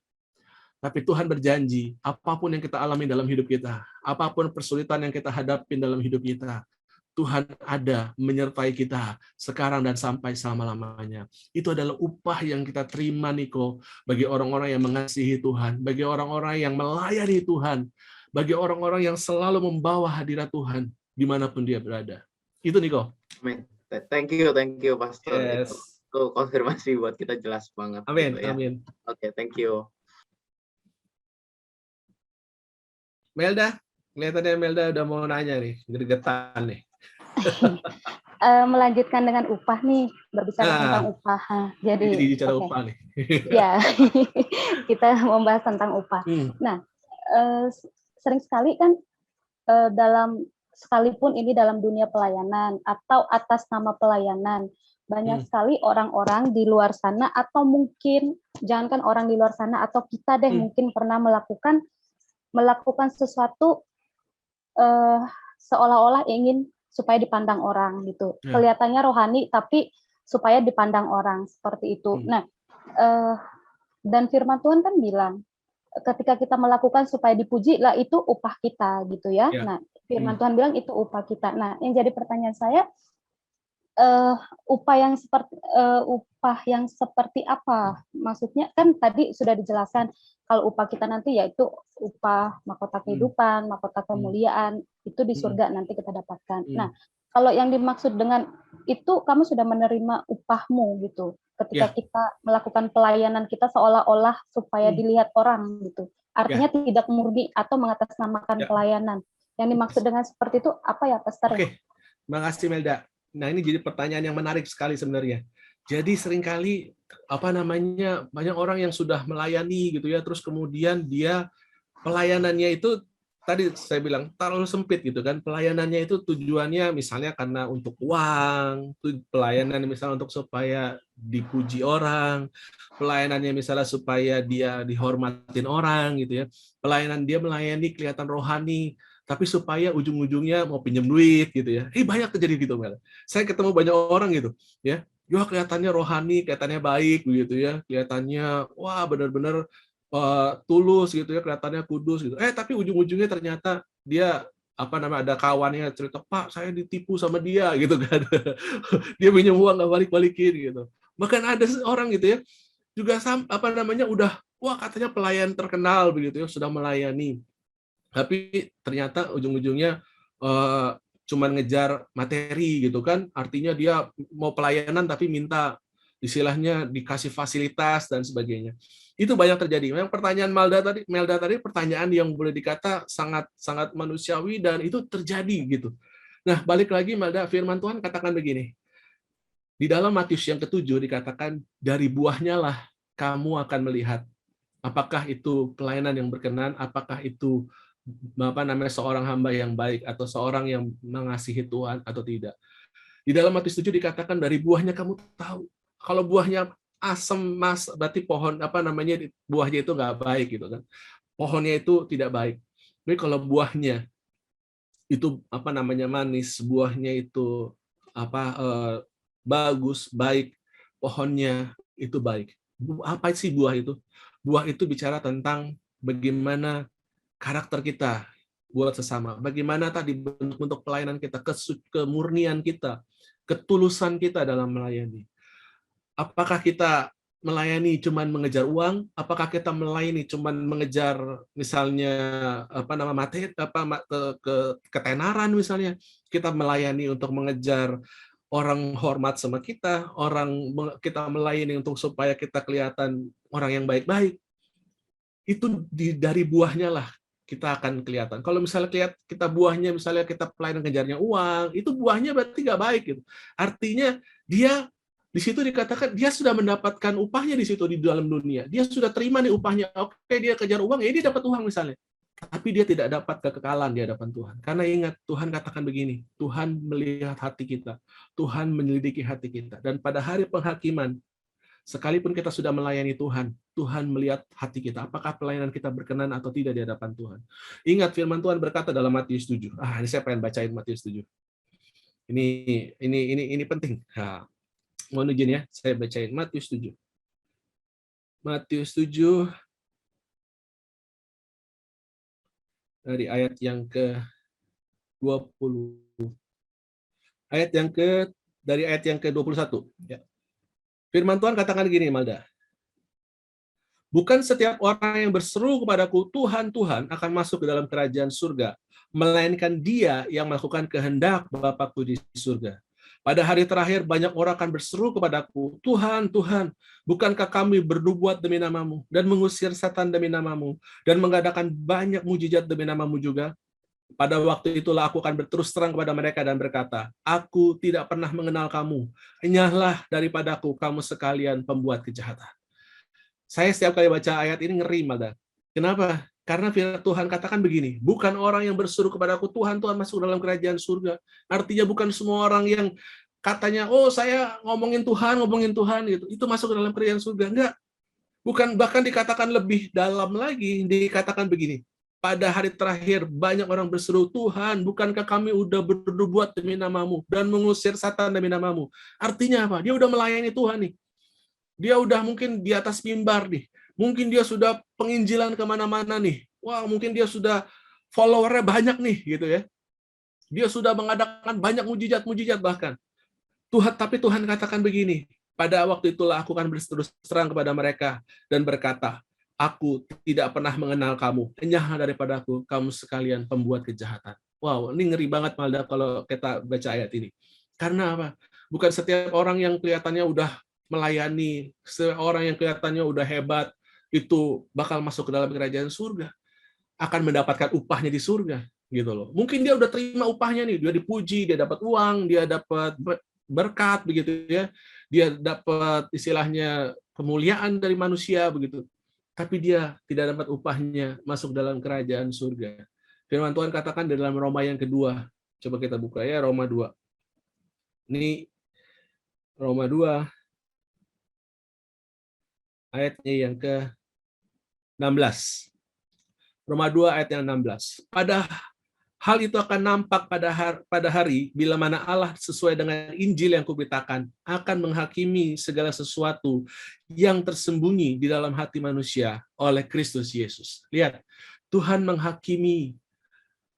Speaker 4: Tapi Tuhan berjanji, apapun yang kita alami dalam hidup kita, apapun kesulitan yang kita hadapi dalam hidup kita, Tuhan ada menyertai kita sekarang dan sampai selama-lamanya. Itu adalah upah yang kita terima, Niko, bagi orang-orang yang mengasihi Tuhan, bagi orang-orang yang melayani Tuhan, bagi orang-orang yang selalu membawa hadirat Tuhan dimanapun dia berada. Itu, Niko.
Speaker 5: Amin. Thank you, Pastor.
Speaker 4: Yes.
Speaker 5: Itu konfirmasi buat kita jelas banget.
Speaker 4: Amin,
Speaker 5: gitu, ya.
Speaker 4: amin.
Speaker 5: Oke, thank you.
Speaker 4: Melda, kelihatannya Melda udah mau nanya nih, gregetan nih.
Speaker 6: Melanjutkan dengan upah nih, berbicara tentang upah. Jadi
Speaker 4: bicara upah nih.
Speaker 6: Ya, kita membahas tentang upah. Nah, sering sekali kan sekalipun ini dalam dunia pelayanan atau atas nama pelayanan, banyak sekali orang-orang di luar sana atau mungkin jangankan orang di luar sana atau kita deh mungkin pernah melakukan sesuatu seolah-olah ingin supaya dipandang orang gitu. Kelihatannya rohani tapi supaya dipandang orang seperti itu. Nah, dan firman Tuhan kan bilang ketika kita melakukan supaya dipuji lah itu upah kita gitu ya. Nah, firman Tuhan bilang itu upah kita. Nah, yang jadi pertanyaan saya upah yang seperti apa? Maksudnya kan tadi sudah dijelaskan kalau upah kita nanti yaitu upah mahkota kehidupan, mahkota kemuliaan itu di surga nanti kita dapatkan. Nah, kalau yang dimaksud dengan itu kamu sudah menerima upahmu gitu. Ketika kita melakukan pelayanan kita seolah-olah supaya dilihat orang gitu. Artinya tidak murni atau mengatasnamakan pelayanan. Yang dimaksud dengan seperti itu apa ya, Pastor?
Speaker 4: Oke, makasih Melda. Nah, ini jadi pertanyaan yang menarik sekali sebenarnya. Jadi seringkali banyak orang yang sudah melayani gitu ya, terus kemudian dia pelayanannya itu tadi saya bilang terlalu sempit gitu kan. Pelayanannya itu tujuannya misalnya karena untuk uang, pelayanan misalnya untuk supaya dipuji orang, pelayanannya misalnya supaya dia dihormatin orang gitu ya. Pelayanan dia melayani kelihatan rohani, tapi supaya ujung-ujungnya mau pinjam duit gitu ya. Banyak terjadi gitu, Mel. Saya ketemu banyak orang gitu, ya. Kelihatannya rohani, kelihatannya baik gitu ya. Kelihatannya wah benar-benar tulus gitu ya, kelihatannya kudus gitu. Tapi ujung-ujungnya ternyata dia ada kawannya cerita, "Pak, saya ditipu sama dia," gitu kan. Dia pinjam uang nggak balik-balikin gitu. Bahkan ada orang gitu ya, juga udah katanya pelayan terkenal begitu ya, sudah melayani. Tapi ternyata ujung-ujungnya cuman ngejar materi gitu kan, artinya dia mau pelayanan tapi minta istilahnya dikasih fasilitas dan sebagainya. Itu banyak terjadi. Memang pertanyaan Melda tadi pertanyaan yang boleh dikata sangat sangat manusiawi dan itu terjadi gitu. Nah, balik lagi Melda, firman Tuhan katakan begini. Di dalam Matius yang ke-7 dikatakan dari buahnya lah kamu akan melihat apakah itu pelayanan yang berkenan, apakah itu seorang hamba yang baik atau seorang yang mengasihi Tuhan atau tidak. Di dalam Matius 7 dikatakan dari buahnya kamu tahu Kalau buahnya asam, mas, berarti pohon buahnya itu nggak baik gitu kan. Pohonnya itu tidak baik. Tapi kalau buahnya itu manis, buahnya itu bagus, baik, pohonnya itu baik. Apa sih buah itu? Buah itu bicara tentang bagaimana karakter kita buat sesama, bagaimana tadi bentuk pelayanan kita, kemurnian kita, ketulusan kita dalam melayani. Apakah kita melayani cuman mengejar uang? Apakah kita melayani cuman mengejar misalnya materi, ketenaran misalnya? Kita melayani untuk mengejar orang hormat sama kita, kita melayani untuk supaya kita kelihatan orang yang baik-baik. Itu dari buahnya lah kita akan kelihatan. Kalau misalnya kita buahnya, misalnya kita pelayanan ngejarnya uang, itu buahnya berarti nggak baik gitu. Artinya dia di situ dikatakan dia sudah mendapatkan upahnya di situ di dalam dunia. Dia sudah terima nih upahnya. Oke, dia kejar uang, ya dia dapat uang misalnya. Tapi dia tidak dapat kekekalan di hadapan Tuhan. Karena ingat, Tuhan katakan begini, Tuhan melihat hati kita, Tuhan menyelidiki hati kita. Dan pada hari penghakiman, sekalipun kita sudah melayani Tuhan, Tuhan melihat hati kita. Apakah pelayanan kita berkenan atau tidak di hadapan Tuhan. Ingat firman Tuhan berkata dalam Matius 7. Ini saya pengen bacain Matius 7. Ini penting. Mohon izin ya, saya bacain Matius 7. Matius 7 dari ayat yang ke-20. Dari ayat yang ke-21. Ya. Firman Tuhan katakan gini, Malda. Bukan setiap orang yang berseru kepadaku, Tuhan, Tuhan, akan masuk ke dalam kerajaan surga, melainkan dia yang melakukan kehendak Bapa-Ku di surga. Pada hari terakhir banyak orang akan berseru kepadaku, Tuhan, Tuhan, bukankah kami bernubuat demi namamu, dan mengusir setan demi namamu, dan mengadakan banyak mujizat demi namamu juga? Pada waktu itulah aku akan berterus terang kepada mereka dan berkata, aku tidak pernah mengenal kamu, enyahlah daripadaku kamu sekalian pembuat kejahatan. Saya setiap kali baca ayat ini ngeri, Mada. Kenapa? Karena firman Tuhan katakan begini, bukan orang yang berseru kepadaku, Tuhan, Tuhan masuk dalam kerajaan surga. Artinya bukan semua orang yang katanya, oh saya ngomongin Tuhan gitu. Itu masuk ke dalam kerajaan surga. Enggak. Bukan, bahkan dikatakan lebih dalam lagi, dikatakan begini, pada hari terakhir banyak orang berseru, Tuhan, bukankah kami udah bernubuat demi namamu dan mengusir setan demi namamu? Artinya apa? Dia udah melayani Tuhan nih. Dia udah mungkin di atas mimbar nih. Mungkin dia sudah penginjilan kemana-mana nih. Wah, mungkin dia sudah followernya banyak nih, gitu ya. Dia sudah mengadakan banyak mujizat-mujizat bahkan. Tapi Tuhan katakan begini, pada waktu itulah aku akan berterus terang kepada mereka dan berkata, aku tidak pernah mengenal kamu, enyah daripadaku, kamu sekalian pembuat kejahatan. Wow, ini ngeri banget Malda kalau kita baca ayat ini. Karena apa? Bukan setiap orang yang kelihatannya udah melayani, seorang yang kelihatannya udah hebat, itu bakal masuk ke dalam kerajaan surga, akan mendapatkan upahnya di surga, gitu loh. Mungkin dia udah terima upahnya nih, dia dipuji, dia dapat uang, dia dapat berkat, begitu ya, dia dapat istilahnya kemuliaan dari manusia, begitu. Tapi dia tidak dapat upahnya masuk dalam kerajaan surga. Firman Tuhan katakan dalam Roma yang kedua, coba kita buka ya, Roma 2. Ini Roma 2. Ayatnya yang ke-16. Roma 2 ayat yang 16. Pada hal itu akan nampak pada hari bila mana Allah sesuai dengan Injil yang kuberitakan akan menghakimi segala sesuatu yang tersembunyi di dalam hati manusia oleh Kristus Yesus. Lihat, Tuhan menghakimi,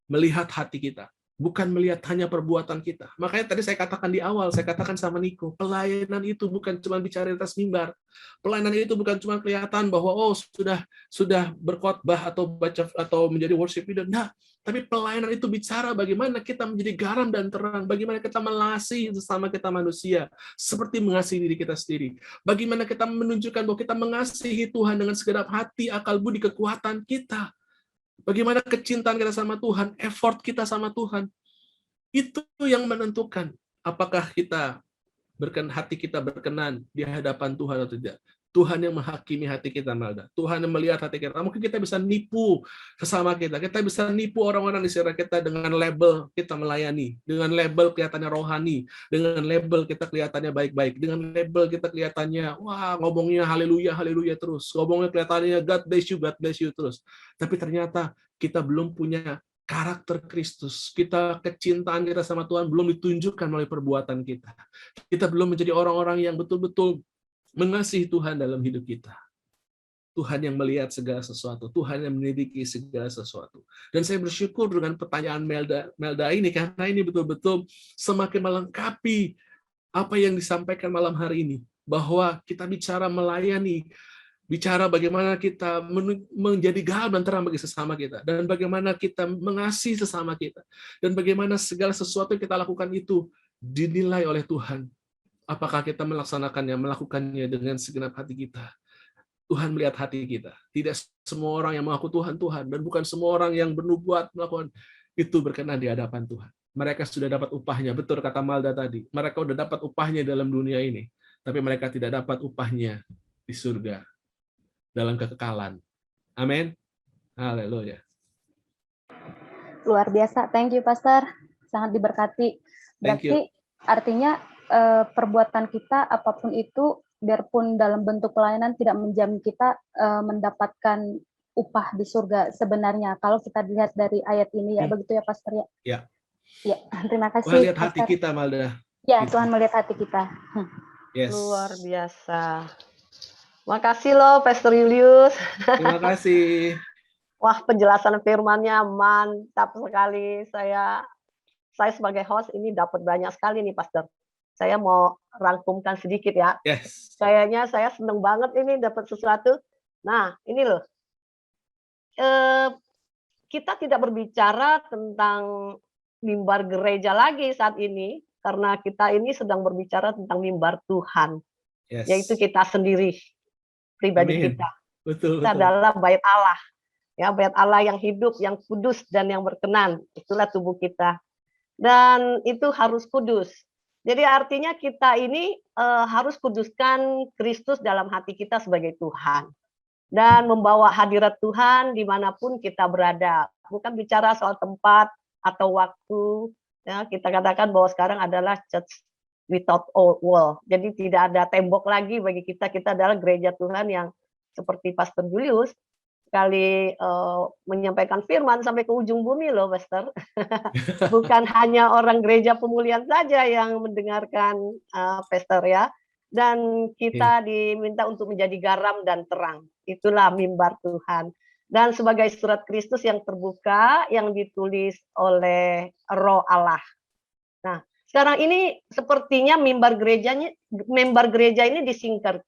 Speaker 4: melihat hati kita. Bukan melihat hanya perbuatan kita. Makanya tadi saya katakan di awal, saya katakan sama Niko, pelayanan itu bukan cuma bicara di atas mimbar. Pelayanan itu bukan cuma kelihatan bahwa oh sudah berkhotbah atau baca atau menjadi worship leader. Nah, tapi pelayanan itu bicara bagaimana kita menjadi garam dan terang, bagaimana kita mengasihi sesama kita manusia seperti mengasihi diri kita sendiri. Bagaimana kita menunjukkan bahwa kita mengasihi Tuhan dengan segenap hati, akal budi, kekuatan kita. Bagaimana kecintaan kita sama Tuhan, effort kita sama Tuhan. Itu yang menentukan apakah hati kita berkenan di hadapan Tuhan atau tidak. Tuhan yang menghakimi hati kita, Melda. Tuhan yang melihat hati kita. Mungkin kita bisa nipu sesama kita. Kita bisa nipu orang-orang di sekitar kita dengan label kita melayani. Dengan label kelihatannya rohani. Dengan label kita kelihatannya baik-baik. Dengan label kita kelihatannya, wah, ngomongnya haleluya, haleluya terus. Ngomongnya kelihatannya God bless you terus. Tapi ternyata kita belum punya karakter Kristus. Kecintaan kita sama Tuhan belum ditunjukkan melalui perbuatan kita. Kita belum menjadi orang-orang yang betul-betul mengasihi Tuhan dalam hidup kita. Tuhan yang melihat segala sesuatu, Tuhan yang menyelidiki segala sesuatu. Dan saya bersyukur dengan pertanyaan Melda ini, karena ini betul-betul semakin melengkapi apa yang disampaikan malam hari ini. Bahwa kita bicara melayani, bicara bagaimana kita menjadi garam dan terang bagi sesama kita, dan bagaimana kita mengasihi sesama kita, dan bagaimana segala sesuatu yang kita lakukan itu dinilai oleh Tuhan. Apakah kita melakukannya dengan segenap hati kita? Tuhan melihat hati kita. Tidak semua orang yang mengaku Tuhan, Tuhan. Dan bukan semua orang yang bernubuat melakukan itu berkenan di hadapan Tuhan. Mereka sudah dapat upahnya. Betul kata Malda tadi. Mereka sudah dapat upahnya dalam dunia ini. Tapi mereka tidak dapat upahnya di surga. Dalam kekekalan. Amin. Haleluya.
Speaker 6: Luar biasa. Thank you, Pastor. Sangat diberkati. Berarti artinya perbuatan kita apapun itu, biarpun dalam bentuk pelayanan, tidak menjamin kita mendapatkan upah di surga sebenarnya. Kalau kita lihat dari ayat ini, ya begitu ya, Pastor ya.
Speaker 4: Ya.
Speaker 6: Ya, terima kasih.
Speaker 4: Tuhan lihat
Speaker 6: Pastor.
Speaker 4: hati kita, Malda.
Speaker 6: Ya, Tuhan melihat hati kita.
Speaker 4: Yes.
Speaker 3: Luar biasa. Makasih loh, Pastor Julius.
Speaker 4: Terima kasih.
Speaker 3: Wah, penjelasan firman-Nya mantap sekali. Saya sebagai host ini dapat banyak sekali nih, Pastor. Saya mau rangkumkan sedikit ya.
Speaker 4: Yes.
Speaker 3: Kayaknya saya seneng banget ini dapat sesuatu. Nah, ini loh. Kita tidak berbicara tentang mimbar gereja lagi saat ini, karena kita ini sedang berbicara tentang mimbar Tuhan.
Speaker 4: Yes.
Speaker 3: Yaitu kita sendiri, pribadi
Speaker 4: Amin.
Speaker 3: kita.
Speaker 4: Betul,
Speaker 3: Kita adalah bait Allah. Ya, bait Allah yang hidup, yang kudus, dan yang berkenan. Itulah tubuh kita. Dan itu harus kudus. Jadi artinya kita ini harus kuduskan Kristus dalam hati kita sebagai Tuhan. Dan membawa hadirat Tuhan dimanapun kita berada. Bukan bicara soal tempat atau waktu. Ya, kita katakan bahwa sekarang adalah church without wall. Jadi tidak ada tembok lagi bagi kita. Kita adalah gereja Tuhan yang seperti Pastor Julius sekali menyampaikan firman sampai ke ujung bumi loh, Pastor. Bukan hanya orang gereja pemulihan saja yang mendengarkan Pastor ya. Dan kita diminta untuk menjadi garam dan terang. Itulah mimbar Tuhan. Dan sebagai surat Kristus yang terbuka, yang ditulis oleh Roh Allah. Nah, sekarang ini sepertinya mimbar gereja ini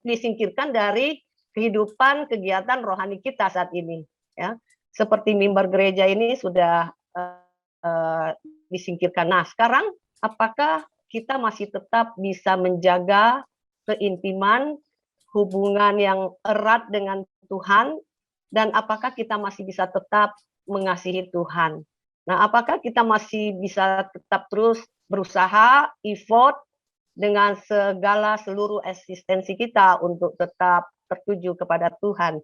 Speaker 3: disingkirkan dari kehidupan kegiatan rohani kita saat ini, ya. Seperti mimbar gereja ini sudah disingkirkan. Nah, sekarang apakah kita masih tetap bisa menjaga keintiman, hubungan yang erat dengan Tuhan, dan apakah kita masih bisa tetap mengasihi Tuhan? Nah, apakah kita masih bisa tetap terus berusaha, effort dengan segala seluruh eksistensi kita untuk tetap tertuju kepada Tuhan.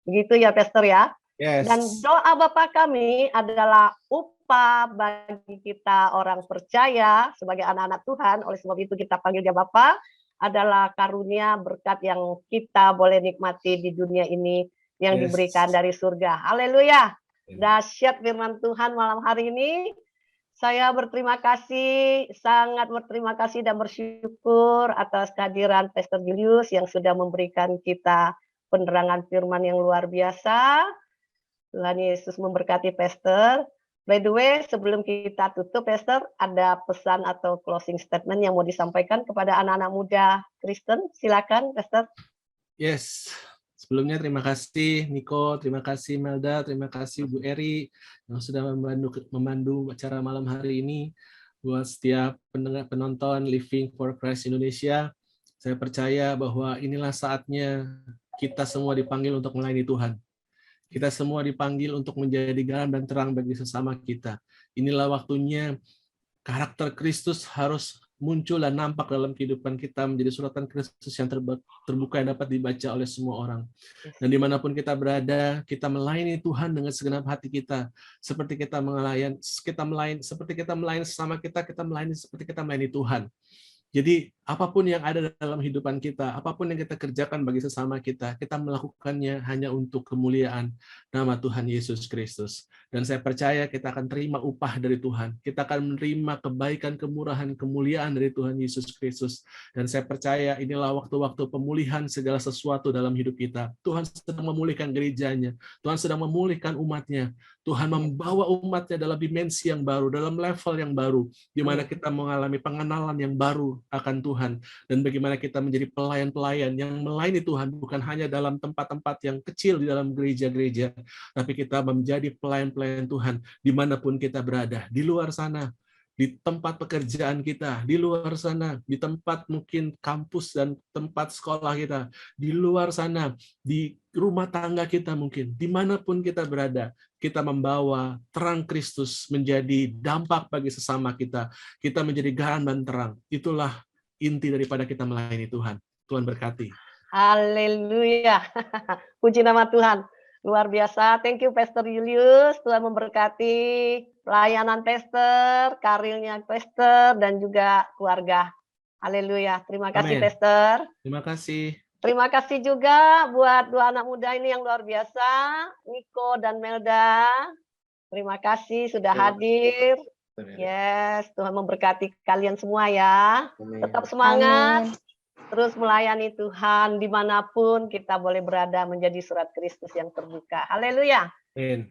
Speaker 3: Begitu ya, Pastor ya.
Speaker 4: Yes.
Speaker 3: Dan doa Bapa kami adalah upah bagi kita orang percaya sebagai anak-anak Tuhan. Oleh sebab itu kita panggil dia Bapa, adalah karunia berkat yang kita boleh nikmati di dunia ini yang diberikan dari surga. Haleluya. Dahsyat firman Tuhan malam hari ini. Saya berterima kasih, sangat berterima kasih dan bersyukur atas kehadiran Pastor Julius yang sudah memberikan kita penerangan firman yang luar biasa. Tuhan Yesus memberkati Pastor. By the way, sebelum kita tutup, Pastor, ada pesan atau closing statement yang mau disampaikan kepada anak-anak muda Kristen. Silakan, Pastor.
Speaker 4: Yes. Sebelumnya terima kasih Niko, terima kasih Melda, terima kasih Bu Eri yang sudah memandu acara malam hari ini. Buat setiap penonton Living for Christ Indonesia, saya percaya bahwa inilah saatnya kita semua dipanggil untuk melayani Tuhan. Kita semua dipanggil untuk menjadi garam dan terang bagi sesama kita. Inilah waktunya karakter Kristus harus muncul dan nampak dalam kehidupan kita, menjadi suratan Kristus yang terbuka yang dapat dibaca oleh semua orang. Dan dimanapun kita berada, kita melayani Tuhan dengan segenap hati kita, seperti kita melayani sesama kita melayani seperti kita melayani Tuhan. Jadi apapun yang ada dalam kehidupan kita, apapun yang kita kerjakan bagi sesama kita melakukannya hanya untuk kemuliaan nama Tuhan Yesus Kristus. Dan saya percaya kita akan terima upah dari Tuhan. Kita akan menerima kebaikan, kemurahan, kemuliaan dari Tuhan Yesus Kristus. Dan saya percaya inilah waktu-waktu pemulihan segala sesuatu dalam hidup kita. Tuhan sedang memulihkan gerejanya. Tuhan sedang memulihkan umatnya. Tuhan membawa umatnya dalam dimensi yang baru, dalam level yang baru, di mana kita mengalami pengenalan yang baru akan Tuhan, dan bagaimana kita menjadi pelayan-pelayan yang melayani Tuhan, bukan hanya dalam tempat-tempat yang kecil di dalam gereja-gereja, tapi kita menjadi pelayan-pelayan Tuhan dimanapun kita berada, di luar sana, di tempat pekerjaan kita, di luar sana, di tempat mungkin kampus dan tempat sekolah kita, di luar sana, di rumah tangga kita mungkin, dimanapun kita berada, kita membawa terang Kristus menjadi dampak bagi sesama kita. Kita menjadi garam dan terang. Itulah inti daripada kita melayani Tuhan. Tuhan berkati.
Speaker 3: Haleluya. Puji nama Tuhan. Luar biasa. Thank you Pastor Julius. Tuhan memberkati pelayanan Pastor, karirnya Pastor, dan juga keluarga. Haleluya. Terima kasih. Amen. Pastor.
Speaker 4: Terima kasih.
Speaker 3: Terima kasih juga buat dua anak muda ini yang luar biasa, Niko dan Melda. Terima kasih sudah hadir. Yes, Tuhan memberkati kalian semua ya. Amen. Tetap semangat. Amen. Terus melayani Tuhan dimanapun kita boleh berada, menjadi surat Kristus yang terbuka. Haleluya. Amen.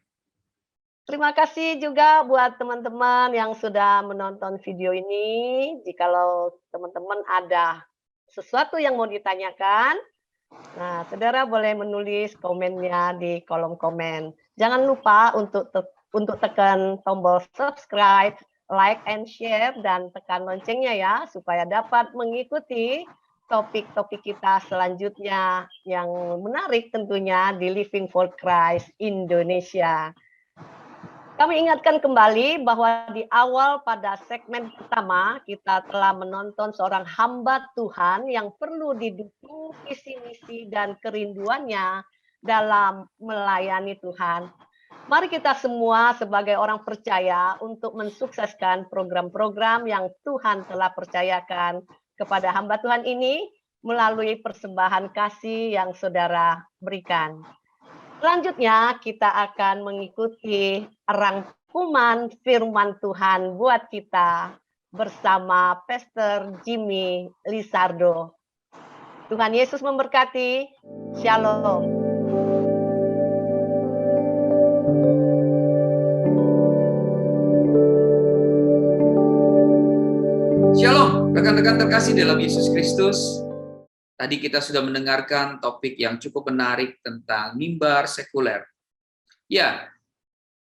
Speaker 3: Terima kasih juga buat teman-teman yang sudah menonton video ini. Jikalau teman-teman ada sesuatu yang mau ditanyakan, nah saudara boleh menulis komennya di kolom komen. Jangan lupa untuk tekan tombol subscribe, like and share, dan tekan loncengnya ya, supaya dapat mengikuti topik-topik kita selanjutnya yang menarik tentunya di Living for Christ Indonesia. Kami ingatkan kembali bahwa di awal pada segmen pertama kita telah menonton seorang hamba Tuhan yang perlu didukung visi misi dan kerinduannya dalam melayani Tuhan. Mari kita semua sebagai orang percaya untuk mensukseskan program-program yang Tuhan telah percayakan kepada hamba Tuhan ini melalui persembahan kasih yang saudara berikan. Selanjutnya kita akan mengikuti rangkuman firman Tuhan buat kita bersama Pastor Jimmy Lizardo. Tuhan Yesus memberkati. Shalom.
Speaker 7: Shalom, rekan-rekan terkasih dalam Yesus Kristus. Tadi kita sudah mendengarkan topik yang cukup menarik tentang mimbar sekuler. Ya,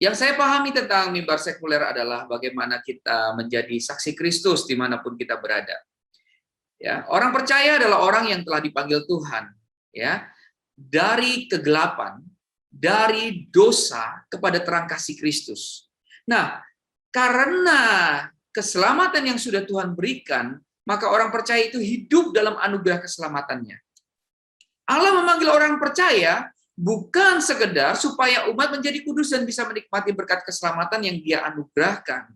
Speaker 7: yang saya pahami tentang mimbar sekuler adalah bagaimana kita menjadi saksi Kristus dimanapun kita berada. Ya, orang percaya adalah orang yang telah dipanggil Tuhan, ya, dari kegelapan, dari dosa kepada terang kasih Kristus. Nah, karena keselamatan yang sudah Tuhan berikan, maka orang percaya itu hidup dalam anugerah keselamatannya. Allah memanggil orang percaya bukan sekedar supaya umat menjadi kudus dan bisa menikmati berkat keselamatan yang Dia anugerahkan.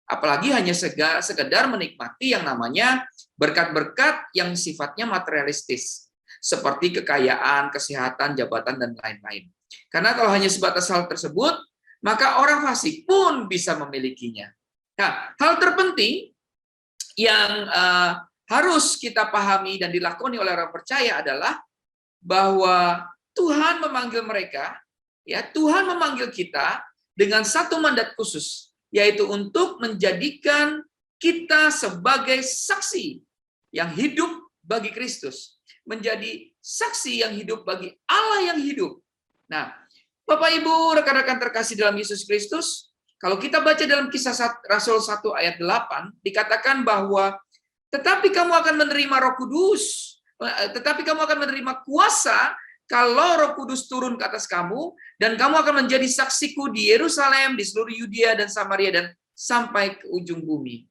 Speaker 7: Apalagi hanya sekedar menikmati yang namanya berkat-berkat yang sifatnya materialistis, seperti kekayaan, kesehatan, jabatan, dan lain-lain. Karena kalau hanya sebatas hal tersebut, maka orang fasik pun bisa memilikinya. Nah, hal terpenting yang harus kita pahami dan dilakoni oleh orang percaya adalah bahwa Tuhan memanggil mereka, ya, Tuhan memanggil kita dengan satu mandat khusus, yaitu untuk menjadikan kita sebagai saksi yang hidup bagi Kristus, menjadi saksi yang hidup bagi Allah yang hidup. Nah, Bapak Ibu, rekan-rekan terkasih dalam Yesus Kristus, kalau kita baca dalam Kisah Rasul 1 ayat 8, dikatakan bahwa tetapi kamu akan menerima Roh Kudus, tetapi kamu akan menerima kuasa kalau Roh Kudus turun ke atas kamu, dan kamu akan menjadi saksiku di Yerusalem, di seluruh Yudea dan Samaria, dan sampai ke ujung bumi.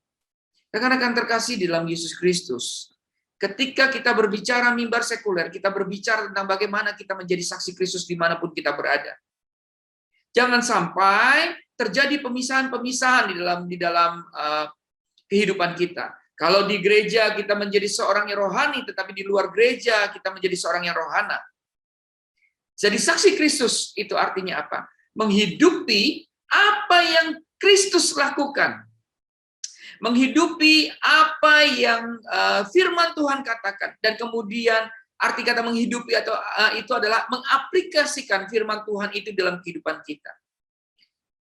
Speaker 7: Rekan-rekan terkasih di dalam Yesus Kristus, ketika kita berbicara mimbar sekuler, kita berbicara tentang bagaimana kita menjadi saksi Kristus dimanapun kita berada. Jangan sampai terjadi pemisahan-pemisahan di dalam kehidupan kita. Kalau di gereja kita menjadi seorang yang rohani, tetapi di luar gereja kita menjadi seorang yang rohana. Jadi saksi Kristus itu artinya apa? Menghidupi apa yang Kristus lakukan. Menghidupi apa yang firman Tuhan katakan. Dan kemudian arti kata menghidupi atau itu adalah mengaplikasikan firman Tuhan itu dalam kehidupan kita.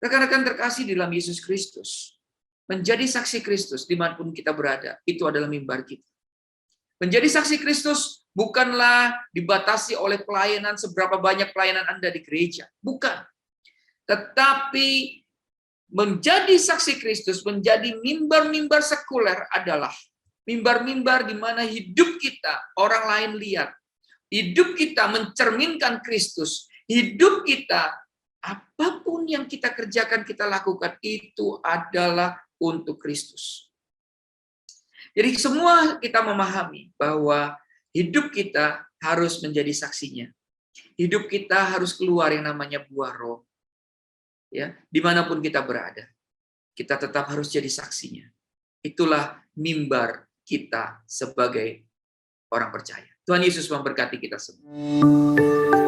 Speaker 7: Rekan-rekan terkasih di dalam Yesus Kristus, menjadi saksi Kristus dimanapun kita berada, itu adalah mimbar kita. Menjadi saksi Kristus bukanlah dibatasi oleh pelayanan, seberapa banyak pelayanan Anda di gereja. Bukan. Tetapi menjadi saksi Kristus, menjadi mimbar-mimbar sekuler adalah mimbar-mimbar di mana hidup kita orang lain lihat. Hidup kita mencerminkan Kristus. Hidup kita, apapun yang kita kerjakan, kita lakukan, itu adalah untuk Kristus. Jadi semua kita memahami bahwa hidup kita harus menjadi saksinya. Hidup kita harus keluar yang namanya buah roh. Ya, dimanapun kita berada, kita tetap harus jadi saksinya. Itulah mimbar kita sebagai orang percaya. Tuhan Yesus memberkati kita semua.